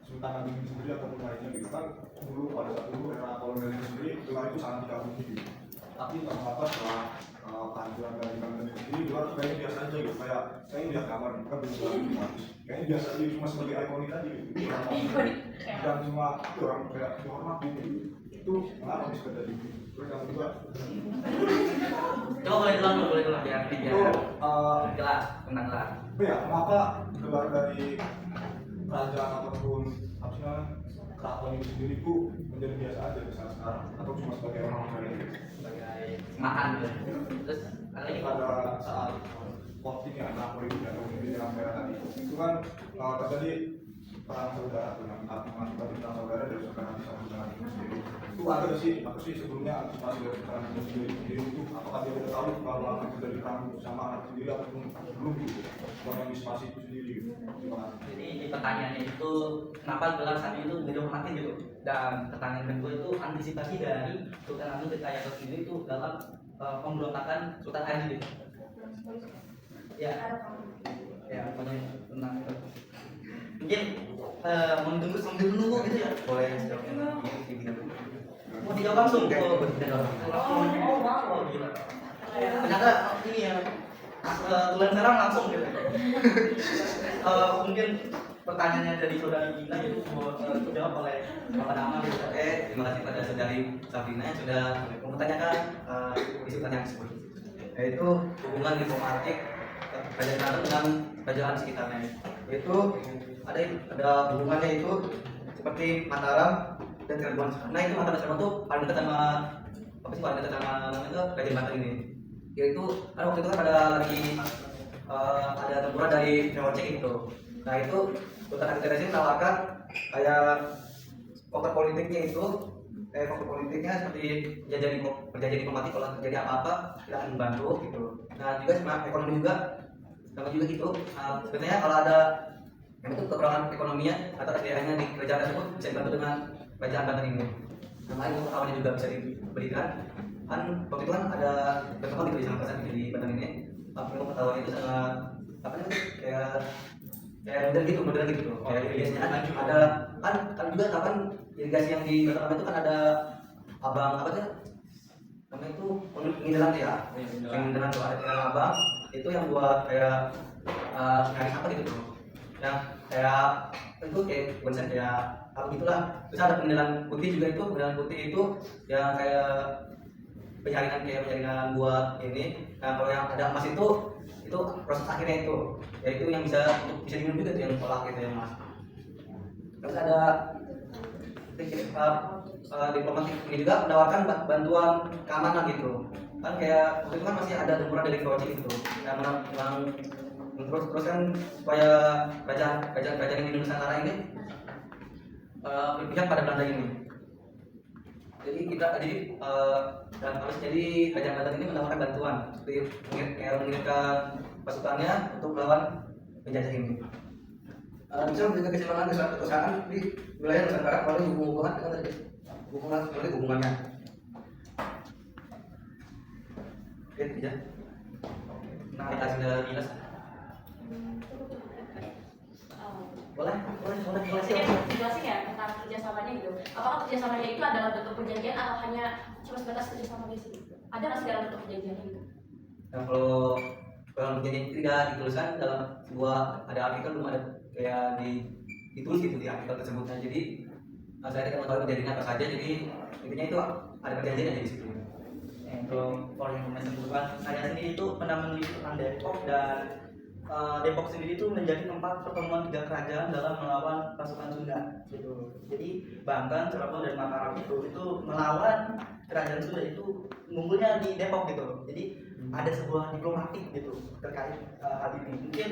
Sultan Agung sendiri ataupun lainnya gitu kan, dulu pada saat dulu era kolonialisme sendiri gelar itu sangat dikagumi gitu. Tapi ternyata setelah kehadiran dari Banten sendiri gelar kayaknya biasa aja gitu, kayak saya lihat kamar kan belum gelar diplomatis, kayaknya biasa aja cuma sebagai ikonik aja gitu. Dan cuma orang kayak dihormati gitu. Itu kenapa bisa terjadi gitu? Terus yang kedua, Coba boleh dulu biar itu jelas tentang gelar. ya kenapa gelar dari kerajaan ataupun keraton itu sendiri itu menjadi biasa aja di saat sekarang atau cuma sebagai orang lain Sebagai semaan gitu. Terus ada lagi pada saat politik yang antara politik atau pemimpin yang merah tadi itu kan terjadi perang saudara dengan antisipasi perang saudara dari Sultan Haji sama Sultan Agung sendiri. Itu ada sih sebelumnya antisipasi dari Sultan Agung sendiri itu apakah dia sudah tahu bahwa akan terjadi perang sama anak sendiri ataupun belum gitu antisipasi itu sendiri gitu. Terima kasih. Jadi di pertanyaannya itu kenapa gelar saat itu dihormatin gitu, dan pertanyaan kedua itu antisipasi dari Sultan Agung Tirtayasa sendiri itu dalam pemberontakan Sultan Haji gitu. Ya, pokoknya tentang itu. Mungkin menunggu sambil menunggu gitu ya. Boleh jawabnya. Mau dijawab langsung? Oh, wow, gila. Ternyata ini ya. Tulen serang langsung gitu. Mungkin pertanyaannya dari saudari Gina itu dijawab oleh Bapak Dama gitu. Terima kasih pada saudari Sabrina yang sudah mempertanyakan isu pertanyaan tersebut, yaitu hubungan diplomatik kerajaan dengan kerajaan sekitarnya. Itu ada hubungannya itu seperti Mataram dan Cirebon. Karena itu Mataram dan Cirebon itu paling dekat sama apa sih warga sama namanya itu Raja Banten ini. Yaitu kan waktu itu kan ada tempuran dari VOC gitu. Nah itu Sultan Ampel menawarkan kayak faktor politiknya seperti perjanjian diplomatik kalau terjadi apa-apa kita akan membantu gitu. Nah juga sama ekonomi juga sama juga gitu. Sebenarnya kalau ada yang itu kekurangan ekonominya atau SDM-nya di kerajaan tersebut bisa dibantu dengan kerajaan Banten ini. Yang lain untuk awalnya juga bisa diberikan. Kan waktu itu kan ada beberapa gitu di sana pasar di Banten ini. Tapi untuk ketahuan itu sangat apa namanya kayak modern gitu. Kayak irigasinya ada kan juga kapan irigasi yang di Batam itu kan ada abang apa sih namanya itu pengindalan ya, pengindalan tuh ada pengindalan abang itu yang buat kayak nyaris apa gitu tuh, yang kayak itu kayak bukan kayak apa gitulah. Terus ada pengindalan putih juga, itu pengindalan putih itu yang kayak penyaringan buat ini. Nah kalau yang ada emas itu proses akhirnya itu yaitu yang bisa diminum juga tuh yang olah gitu yang emas. Terus ada diplomatik ini juga menawarkan bantuan keamanan gitu kan, kayak waktu itu kan masih ada tempuran dari VOC gitu yang terus kan supaya kerajaan di Nusantara ini berpihak pada Belanda ini. Jadi jadi kerajaan Banten ini menawarkan bantuan seperti mengirimkan pasukannya untuk melawan penjajah ini. Bisa memberikan kesimbangan ke suatu perusahaan di wilayah Nusantara melalui hubungan dengan hubungannya. Oke, tidak. Nah, kita sudah jelas. Boleh sih. Jelasin ya tentang kerjasamanya gitu. Apakah kerjasamanya itu adalah bentuk perjanjian atau hanya cuma sebatas kerjasama biasa gitu? Ada nggak sih dalam bentuk perjanjiannya gitu? Nah, kalau perjanjian itu tidak dituliskan dalam sebuah ada artikel, belum ada kayak ditulis gitu di artikel tersebutnya. Jadi saya tidak mengetahui perjanjian apa saja. Jadi intinya itu ada perjanjian aja di situ. Untuk informasi kebutuhan saya sendiri itu pernah meneliti tentang Depok, dan Depok sendiri itu menjadi tempat pertemuan 3 kerajaan dalam melawan pasukan Sunda gitu. Jadi Banten, Cirebon dan Mataram itu melawan kerajaan Sunda itu ngumpulnya di Depok gitu. Jadi ada sebuah diplomatik gitu terkait hal ini. Mungkin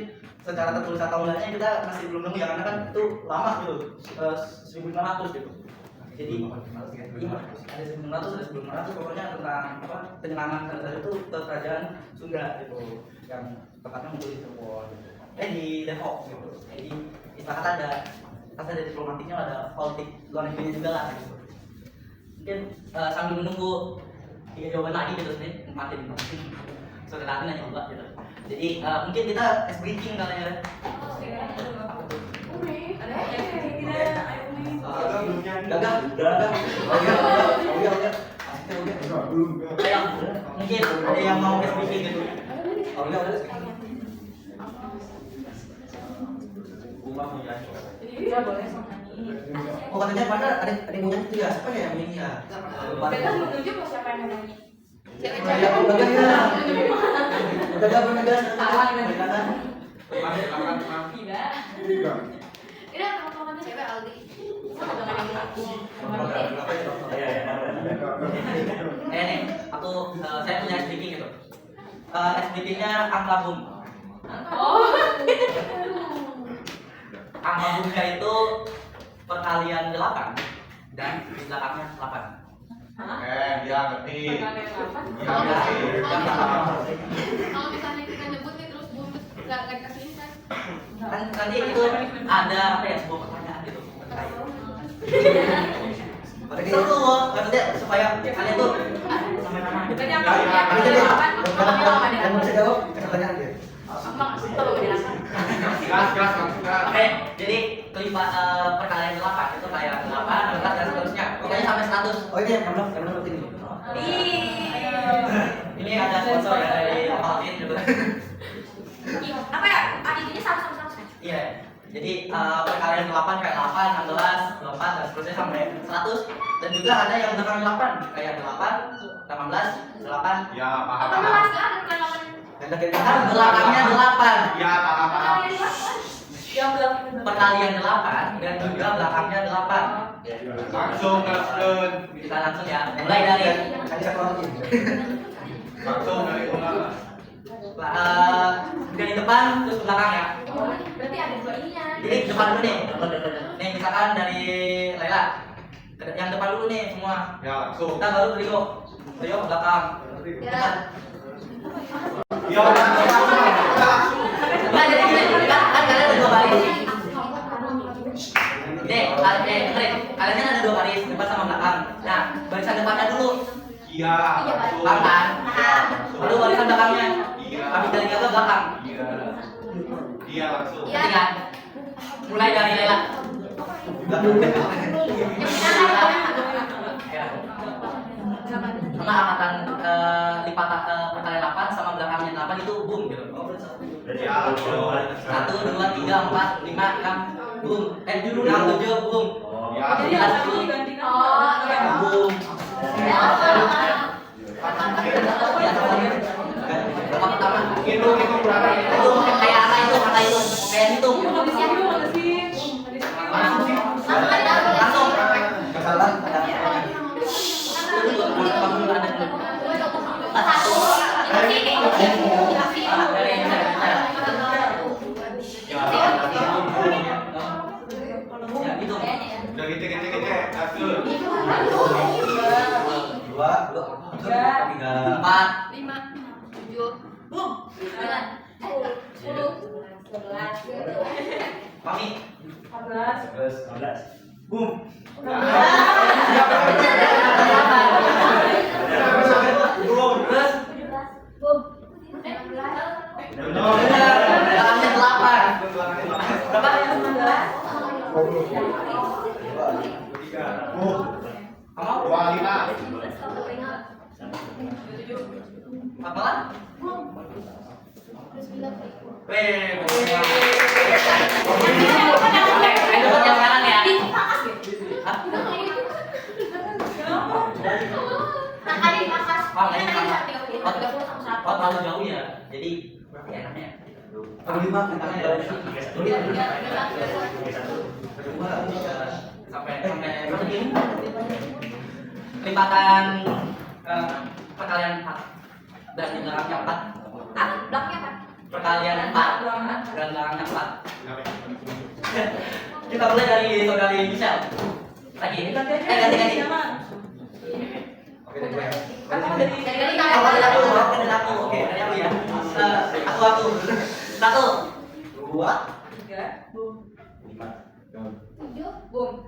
secara tertulis atau enggaknya kita masih belum nemu ya, karena kan itu lama gitu, 1500 gitu. Jadi iya, ada 1900 ada 1900 pokoknya tentang apa penyerangan itu ke kerajaan Sunda gitu, yang tepatnya muncul di Cirebon di Depok gitu. Jadi istilah kata ada diplomatiknya, ada politik luar negerinya juga lah gitu. Mungkin sambil menunggu 3 jawaban lagi gitu sih, empatin saudara nanya juga gitu. Jadi mungkin kita ice breaking kali ya. Gagal. Mungkin ada yang mau ice breaking gitu. Iya boleh sama ini. Oh katanya pada ada yang punya itu ya, siapa ya yang ini ya? Kita belum tunjuk mau siapa yang nyanyi. Udah beneran. Tidak. Ini teman-temannya cewek Aldi. Nih, saya punya speaking gitu. Speakingnya angka boom. Oh. Angka boomnya itu perkalian 8 dan di belakangnya 8. Dia ngerti. Kalau misalnya kita nyebut nih terus boom nggak dikasih insight. Kan tadi itu ada apa ya, sebuah pertanyaan gitu. Seru loh, maksudnya supaya kalian tuh sampai mana gitu. Bukannya kalau yang Yang bisa jawab pertanyaan dia. Oke, jadi perkalian 8 itu kayak 8, 16 dan seterusnya. Pokoknya sampai 100. Oh ini yang benar ini. Ini ada sponsor ya dari Alvin gitu. Apa ya? Adiknya sama. Iya. Jadi perkalian 8 kayak 8, 16, 24 dan seterusnya sampai 100. Dan juga ada yang belakang 8 kayak 8, 18, 8. Ya paham. Apa mas nggak ada bukan 8? Kan belakangnya 8. Ya paham. Yang belakang Perkalian 8 dan juga belakangnya 8. Langsung Kapten. Kita langsung ya, mulai dari Langsung dari mulai. dari depan terus belakang ya. Berarti ada dua ininya. Jadi depan dulu nih. Nih misalkan dari Laila. Yang depan dulu nih semua. Ya langsung. Kita baru Rio ke belakang. Ya. Ya Nah, jadi gini, kan kalian ada dua baris. Nih, dengerin. Kalian kan ada dua baris, depan sama belakang. Nah, barisan depannya dulu. Iya langsung. Paham kan? Lalu barisan belakangnya. Iya. Habis dari ke belakang. Iya. Iya langsung. Iya. Ngerti kan? Mulai dari Lela. Ya. Sama angkatan lipatan perkalian 8 sama belakangnya 8 itu boom gitu. Ya langsung. 1, 2, 3, 4, 5, 6, boom. 6, 7, boom. Ya. Jadi langsung digantikan. Oh, iya. Boom. Ya. Berapa pertama? Hitung berapa? Itu kayak apa itu? Kata itu. Kayak hitung. Langsung. Kesalahan. Ya, gitu. Udah gitu. Satu. 2, 3, 4. 5, 7, 9, 10, 11. Mami. 14. Boom. Terus Boom. 16. belakangnya 8. Berapa? 3, Kamu? 25. 14? Weh, ayo buat yang sekarang ya. Hah? Oh, terlalu jauh ya. Jadi berarti enaknya. Sampai berapa ini? Lipatan perkalian 4 dan di belakangnya 4. Perkalian 4 dan belakangnya 4. Kita mulai dari saudari Michelle. Lagi. Ganti. Oke, dari Aku. Oke, dari aku ya. Aku. 1, 2, 3. Boom. 7, Boom.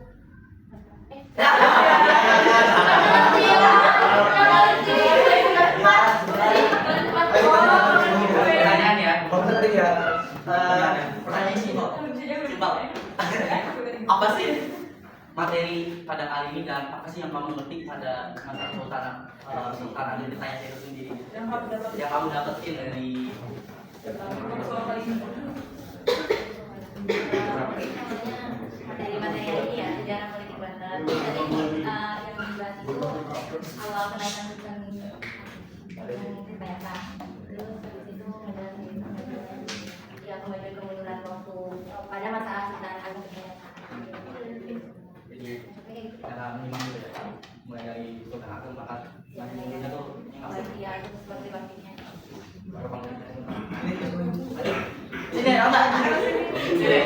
Pertanyaan ya. ya. Pertanyaan simpel. Apa sih materi pada kali ini dan apa sih yang kamu ngerti pada masa Sultan Agung ditanya itu sendiri? Yang kamu dapetin dari dari materi ini ya sejarah politik Banten. Tadi yang dibahas itu awal kenaikan Sultan Bayangkara. Terus habis itu ngejelasin ya kemajuan kemunduran waktu pada masa Sultan Agung jadi cara menyimak gitu ya. Mulai dari Sultan Agung bahkan yang tuh yang ya seperti baginya. Sini, enggak. Sini,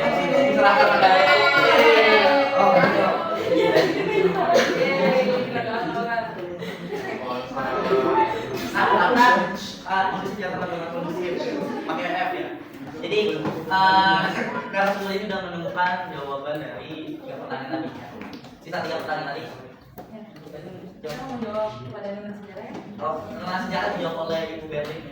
serahkan pada Oh, karena kondisi jatuh dengan kondisi pakai F ya. Jadi karena semua ini sudah menemukan jawaban dari 3 pertanyaan tadi. Sisa 3 pertanyaan tadi. Kita mau jawab pada dengan sejarah ya. Oh, karena sejarah dijawab oleh Ibu Berlin.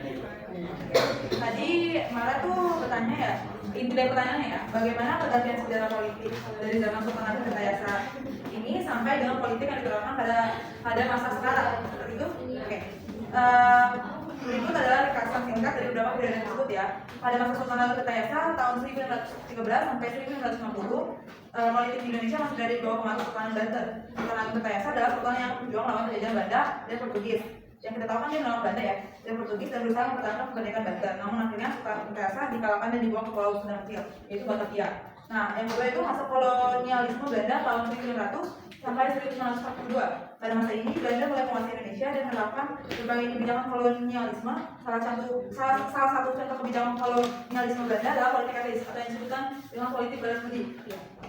Tadi Mara tuh bertanya ya, inti dari pertanyaannya ya, bagaimana pergantian sejarah politik dari zaman Sultan Agung Rekayasa ini sampai dengan politik yang diterapkan pada masa sekarang, seperti itu? Oke. Berikut adalah ringkasan singkat dari beberapa kejadian tersebut ya. Pada masa Sultan Agung Rekayasa tahun 1913 sampai 1950, politik di Indonesia masih dari bawah pengaruh Sultan Banten. Sultan Agung Rekayasa adalah sultan yang berjuang lawan penjajahan Belanda dan Portugis. Yang kita tahu kan dia melawan Belanda ya, dan Portugis dan berusaha mempertahankan kemerdekaan Banten. Namun akhirnya Sultan Rekayasa dikalahkan dan dibuang ke Pulau Sunda Kecil, yaitu Batavia. Nah, yang kedua itu masa kolonialisme Belanda tahun 1900 sampai 1942. Pada masa ini Belanda mulai menguasai Indonesia dan menerapkan berbagai kebijakan kolonialisme. Salah satu contoh kebijakan kolonialisme Belanda adalah politik etis atau yang disebutkan dengan politik balas budi.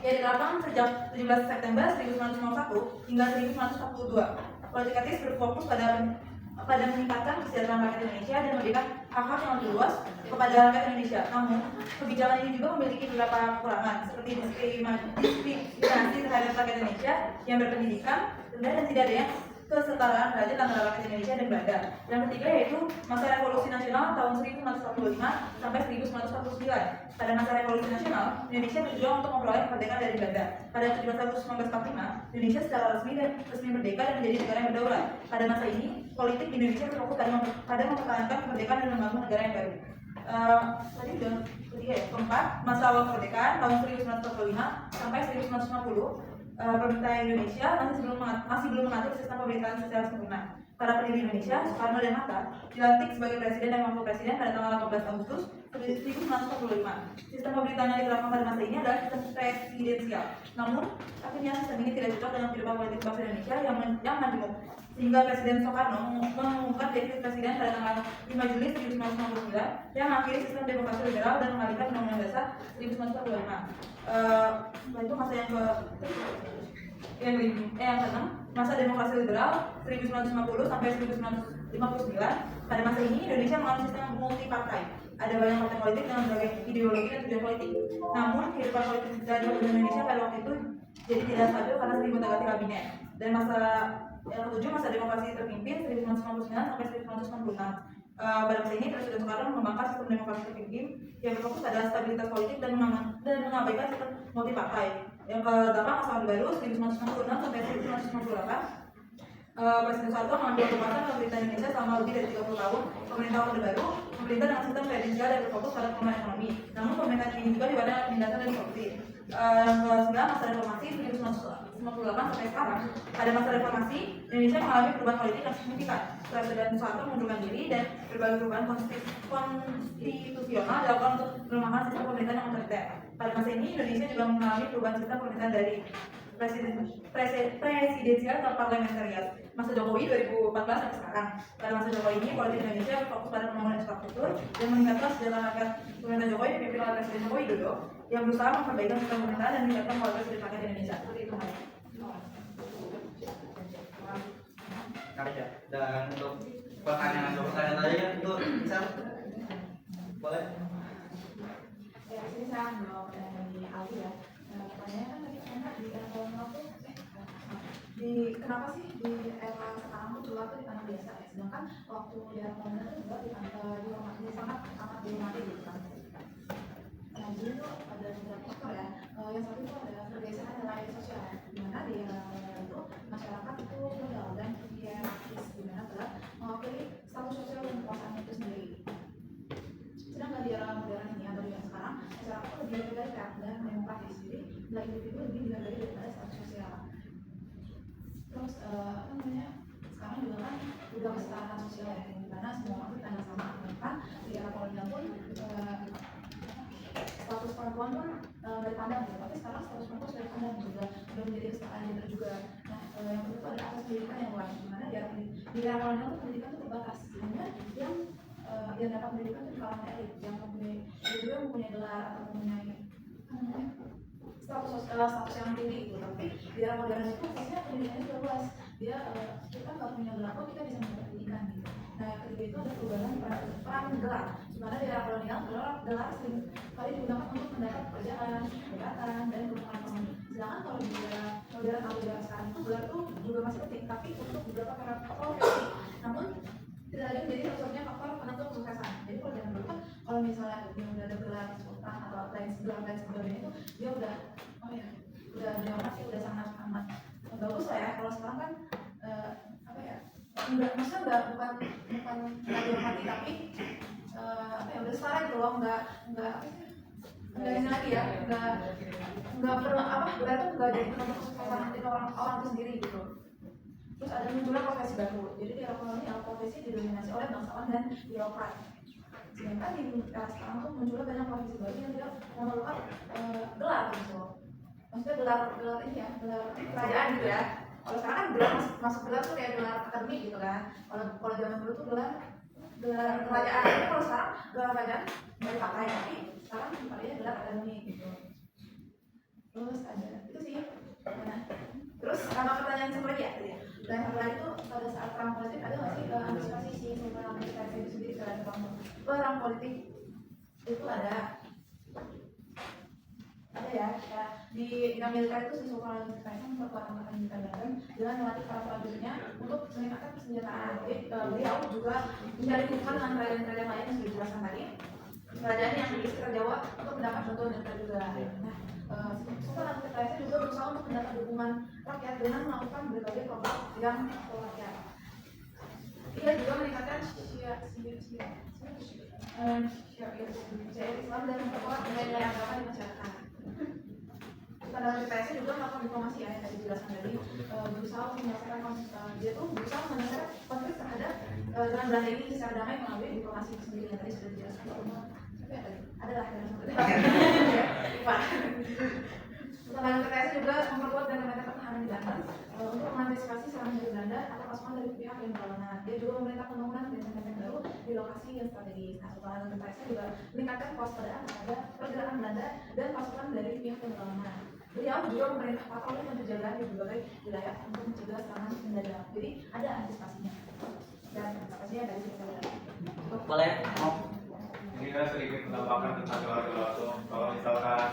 Ia diterapkan sejak 17 September 1951 hingga 1942. Politik etis berfokus pada meningkatkan kesejahteraan rakyat Indonesia dan memberikan hak-hak yang lebih luas kepada rakyat Indonesia. Namun, kebijakan ini juga memiliki beberapa kekurangan, seperti diskriminasi terhadap rakyat Indonesia yang berpendidikan rendah dan tidak adanya kesetaraan derajat antara rakyat Indonesia dan Belanda. Yang ketiga yaitu masa revolusi nasional tahun 1945 sampai 1949. Pada masa revolusi nasional, Indonesia berjuang untuk memperoleh kemerdekaan dari Belanda. Pada 17 Agustus 1945, Indonesia secara resmi merdeka dan menjadi negara yang berdaulat. Pada masa ini, politik di Indonesia berfokus pada mempertahankan kemerdekaan dan membangun negara yang baru. Tadi udah ketiga ya. Keempat, masa awal kemerdekaan tahun 1945 sampai 1950. Pemerintah Indonesia masih belum mengatur sistem pemerintahan secara sempurna. Para pendiri Indonesia, Soekarno dan Hatta, dilantik sebagai presiden dan wakil presiden pada tanggal 18 Agustus 1945. Sistem pemerintahan yang diterapkan pada masa ini adalah sistem presidensial. Namun, akhirnya sistem ini tidak cocok dengan kehidupan politik bangsa Indonesia yang majemuk. Sehingga Presiden Soekarno mengumumkan definisi presiden pada tanggal 5 Juli 1959 yang mengakhiri sistem demokrasi liberal dan mengalihkan Undang-Undang Dasar 1945. Setelah itu masa yang keenam, masa demokrasi liberal 1950 sampai 1959. Pada masa ini Indonesia mengalami sistem multi-partai. Ada banyak partai politik dengan berbagai ideologi dan tujuan politik. Namun kehidupan politik di Indonesia pada waktu itu jadi tidak stabil karena sering gonta-ganti kabinet. Dan masa yang ketujuh, masa demokrasi terpimpin 1999 sampai 1996. Pada masa ini Presiden Soekarno mengembangkan sistem demokrasi terpimpin yang berfokus pada stabilitas politik dan mengabaikan sistem multipartai. Yang ke-8, masa Orde Baru 1996 sampai 1998. Presiden Soeharto mengambil kekuasaan pemerintah Indonesia selama lebih dari 30 tahun. Pemerintah Orde Baru memerintah dengan sistem presidensial dan berfokus pada pengembangan ekonomi. Namun pemerintahan ini juga diwarnai oleh penindasan dan korupsi. Yang ke-9, masa reformasi 1998 sampai sekarang. Pada masa reformasi, Indonesia mengalami perubahan politik yang signifikan. Presiden Soeharto mengundurkan diri dan berbagai perubahan konstitusional dilakukan untuk melemahkan sistem pemerintahan yang otoriter. Pada masa ini, Indonesia juga mengalami perubahan sistem pemerintahan dari presidensial ke parliamentarian. Masa Jokowi 2014 sampai sekarang. Pada masa Jokowi ini, politik Indonesia berfokus pada pembangunan infrastruktur dan meningkatkan kesejahteraan rakyat. Pemerintah Jokowi dipimpin oleh Presiden Joko Widodo yang berusaha memperbaiki sistem pemerintahan dan meningkatkan kualitas hidup rakyat Indonesia. Seperti itu. Ya. Dan untuk pertanyaan tadi kan itu bisa boleh? Ya, sini saya ambil dari Aldi ya. Pertanyaannya kan tadi karena di era kolonial tuh kenapa sih di era sekarang tuh keluar tuh dipandang biasa ya, sedangkan waktu di era kolonial tuh juga dihormati sangat dihormati gitu kan. Nah, jadi tuh ada beberapa faktor ya. Yang satu itu ada pergeseran nilai sosial, di mana di era kolonial itu masyarakat itu feodal dan hierarkis, di mana telah mewakili status sosial dan kekuasaan itu sendiri. Sedangkan di era modern ini atau di era sekarang, masyarakat itu lebih egaliter dan demokratis, jadi nilai individu lebih dihargai daripada status sosial. Terus sekarang juga kan udah kesetaraan sosial ya, di mana semua orang ditandang sama. Bahkan di era kolonial pun status perempuan pun nggak dipandang gitu, tapi sekarang status perempuan sudah dipandang juga, sudah menjadi kesetaraan gender juga. Nah, yang kedua ada akses pendidikan yang luas, di mana di era kolonial itu pendidikan itu terbatas, sehingga yang dapat pendidikan itu di kalangan elit yang mempunyai gelar atau mempunyai status yang tinggi gitu. Tapi di era modern itu biasanya pendidikannya sudah luas, kita nggak punya gelar kok kita bisa mendapat pendidikan gitu. Nah, yang ketiga itu ada perubahan peran gelar, dimana di era kolonial gelar sering kali digunakan untuk mendapat pekerjaan, jabatan, dan keuntungan ekonomi. Sedangkan kalau di era modern atau di era sekarang itu gelar itu juga masih penting, tapi untuk beberapa profesi. Namun tidak lagi menjadi satu-satunya faktor penentu kesuksesan. Jadi kalau zaman dulu kan, kalau misalnya dia udah ada gelar sultan atau lain sebagainya itu dia udah dihormati, udah sangat amat bagus lah ya. Kalau sekarang kan maksudnya bukan dihormati, tapi udah setara gitu loh, nggak ini lagi ya, nggak perlu gelar itu nggak jadi penentu kesuksesan itu orang itu sendiri gitu. Terus ada munculnya profesi baru. Jadi di era kolonial profesi didominasi oleh bangsawan dan birokrat. Sedangkan di era sekarang tuh munculnya banyak profesi baru yang tidak memerlukan gelar gitu. maksudnya gelar ini ya, gelar kerajaan gitu ya. Kalau sekarang kan gelar masuk gelar tuh kayak gelar akademik gitu kan. Kalau zaman dulu tuh gelar kerajaan. Tapi kalau sekarang gelar kerajaan nggak dipakai, tapi sekarang dipakainya gelar akademik gitu. Terus ada itu sih. Nah, terus sama pertanyaan satu lagi ya tadi ya. Dan satu lagi tuh pada saat perang politik ada nggak sih antisipasi si perang politik itu sendiri terhadap perang politik itu ada ya, di bidang militer itu sesuatu yang berkaitan memperkuat angkatan militer Banten dengan melatih para prajuritnya untuk meningkatkan kesenjataan. Jadi beliau juga mencari hubungan dengan kerajaan-kerajaan lain yang sudah dijelaskan tadi, kerajaan yang di sekitar Jawa untuk mendapat bantuan militer juga. Nah, Sultan Ampel juga berusaha untuk mendapat dukungan rakyat dengan melakukan berbagai program yang rakyat. Ia juga meningkatkan syiar Islam dan memperkuat nilai-nilai agama di masyarakat. Pada PPS juga melakukan diplomasi ya, yang tadi dijelaskan tadi, berusaha untuk menyelesaikan dia tuh berusaha menyelesaikan konflik terhadap dengan Belanda ini secara damai melalui diplomasi sendiri yang tadi sudah dijelaskan. Tapi ya tadi adalah dalam satu Sultan PPS juga memperkuat dan meningkatkan pertahanan di Banten untuk mengantisipasi serangan dari Belanda atau pasukan dari pihak yang berlawanan. Dia juga memerintah pembangunan benteng-benteng baru di lokasi yang strategis. Nah, Sultan PPS juga meningkatkan kewaspadaan terhadap pergerakan Belanda dan pasukan dari pihak yang berlawanan. Beliau juga memerintah patroli dan penjagaan di berbagai wilayah untuk mencegah serangan mendadak. Jadi ada antisipasinya. Dan antisipasinya dari kita Boleh? Ini kan sedikit menambahkan tentang gelar-gelar tuh. Kalau misalkan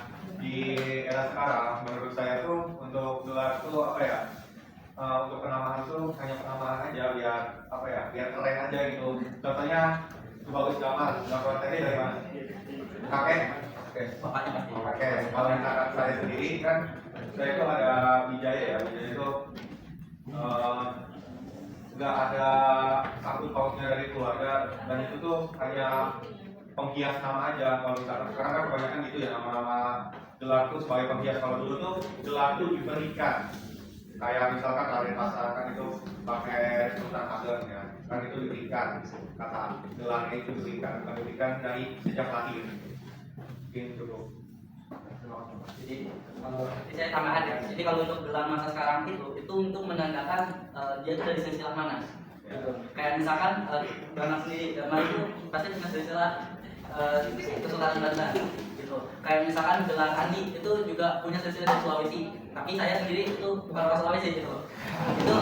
di era sekarang, menurut saya tuh untuk gelar tuh apa ya? Untuk penamaan tuh hanya penamaan aja biar apa ya? Biar keren aja gitu. Contohnya Bagus Gamal, Gamal tadi dari mana? Kakek. Oke. Bapaknya pasti. Oke. Kalau misalkan saya sendiri kan, saya itu ada Wijaya ya. Wijaya itu nggak ada sangkut pautnya dari keluarga dan itu tuh hanya penghias nama aja. Kalau misalkan sekarang kan kebanyakan gitu ya, nama-nama gelar tuh sebagai penghias. Kalau dulu tuh gelar tuh diberikan, kayak misalkan Raden Pasar kan itu pakai Sultan Ageng ya, kan itu diberikan, kata gelarnya itu diberikan, bukan diberikan dari sejak lahir. Gitu tuh. Jadi saya tambahan ya. Jadi kalau untuk gelar masa sekarang itu untuk menandakan dia itu dari silsilah mana. Gitu. Kayak misalkan Bang sendiri, Bang itu pasti punya silsilah Kesultanan Belanda. Gitu. Kayak misalkan gelar Andi itu juga punya silsilah dari Sulawesi. Tapi saya sendiri itu bukan orang Sulawesi gitu. Itu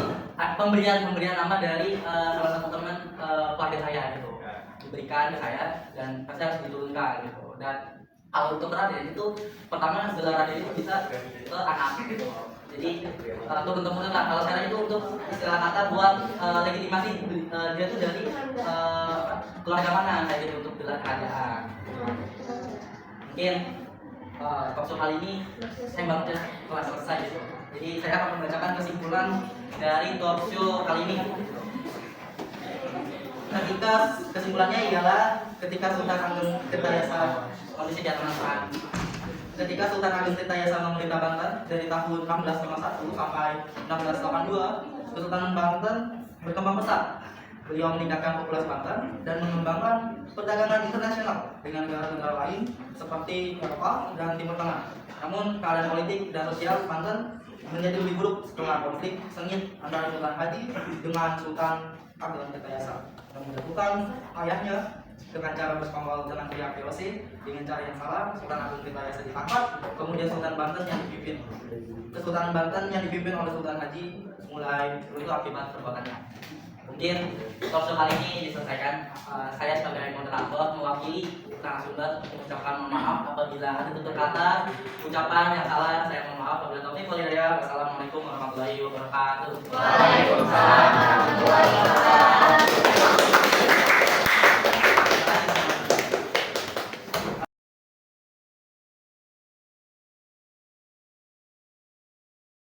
pemberian nama dari salah satu teman keluarga saya gitu. Diberikan ke saya dan pasti harus diturunkan gitu. Dan kalau untuk Raden itu pertama gelar Raden itu bisa ke anak gitu. Jadi turun temurun lah. Kalau sekarang itu untuk istilah kata buat legitimasi dia tuh dari keluarga mana kayak gitu untuk gelar kerajaan. Mungkin talkshow kali ini saya banget ya telah selesai gitu. Jadi saya akan membacakan kesimpulan dari talkshow kali ini. Kesimpulannya ialah ketika Sultan Ageng Tirtayasa kondisi Jatanasan. Ketika Sultan Ageng Tirtayasa memerintah Banten dari tahun 1651 sampai 1682, Kesultanan Banten berkembang pesat. Beliau meningkatkan populasi Banten dan mengembangkan perdagangan internasional dengan negara-negara lain seperti Eropa dan Timur Tengah. Namun keadaan politik dan sosial Banten menjadi lebih buruk setelah konflik sengit antara Sultan Hadi dengan Sultan Ageng Tirtayasa yang menjatuhkan ayahnya dengan cara bersekongkol dengan pihak VOC. Dengan cara yang salah, Sultan Ageng Tirtayasa ditangkap. Kemudian Sultan Banten yang dipimpin oleh Sultan Haji mulai runtuh akibat perbuatannya. Mungkin talkshow kali ini diselesaikan. Saya sebagai moderator mewakili narasumber mengucapkan mohon maaf apabila ada tutur kata, ucapan yang salah. Saya mohon maaf. Wabillahi taufiq wal hidayah. Wassalamualaikum warahmatullahi wabarakatuh. Waalaikumsalam warahmatullahi wabarakatuh.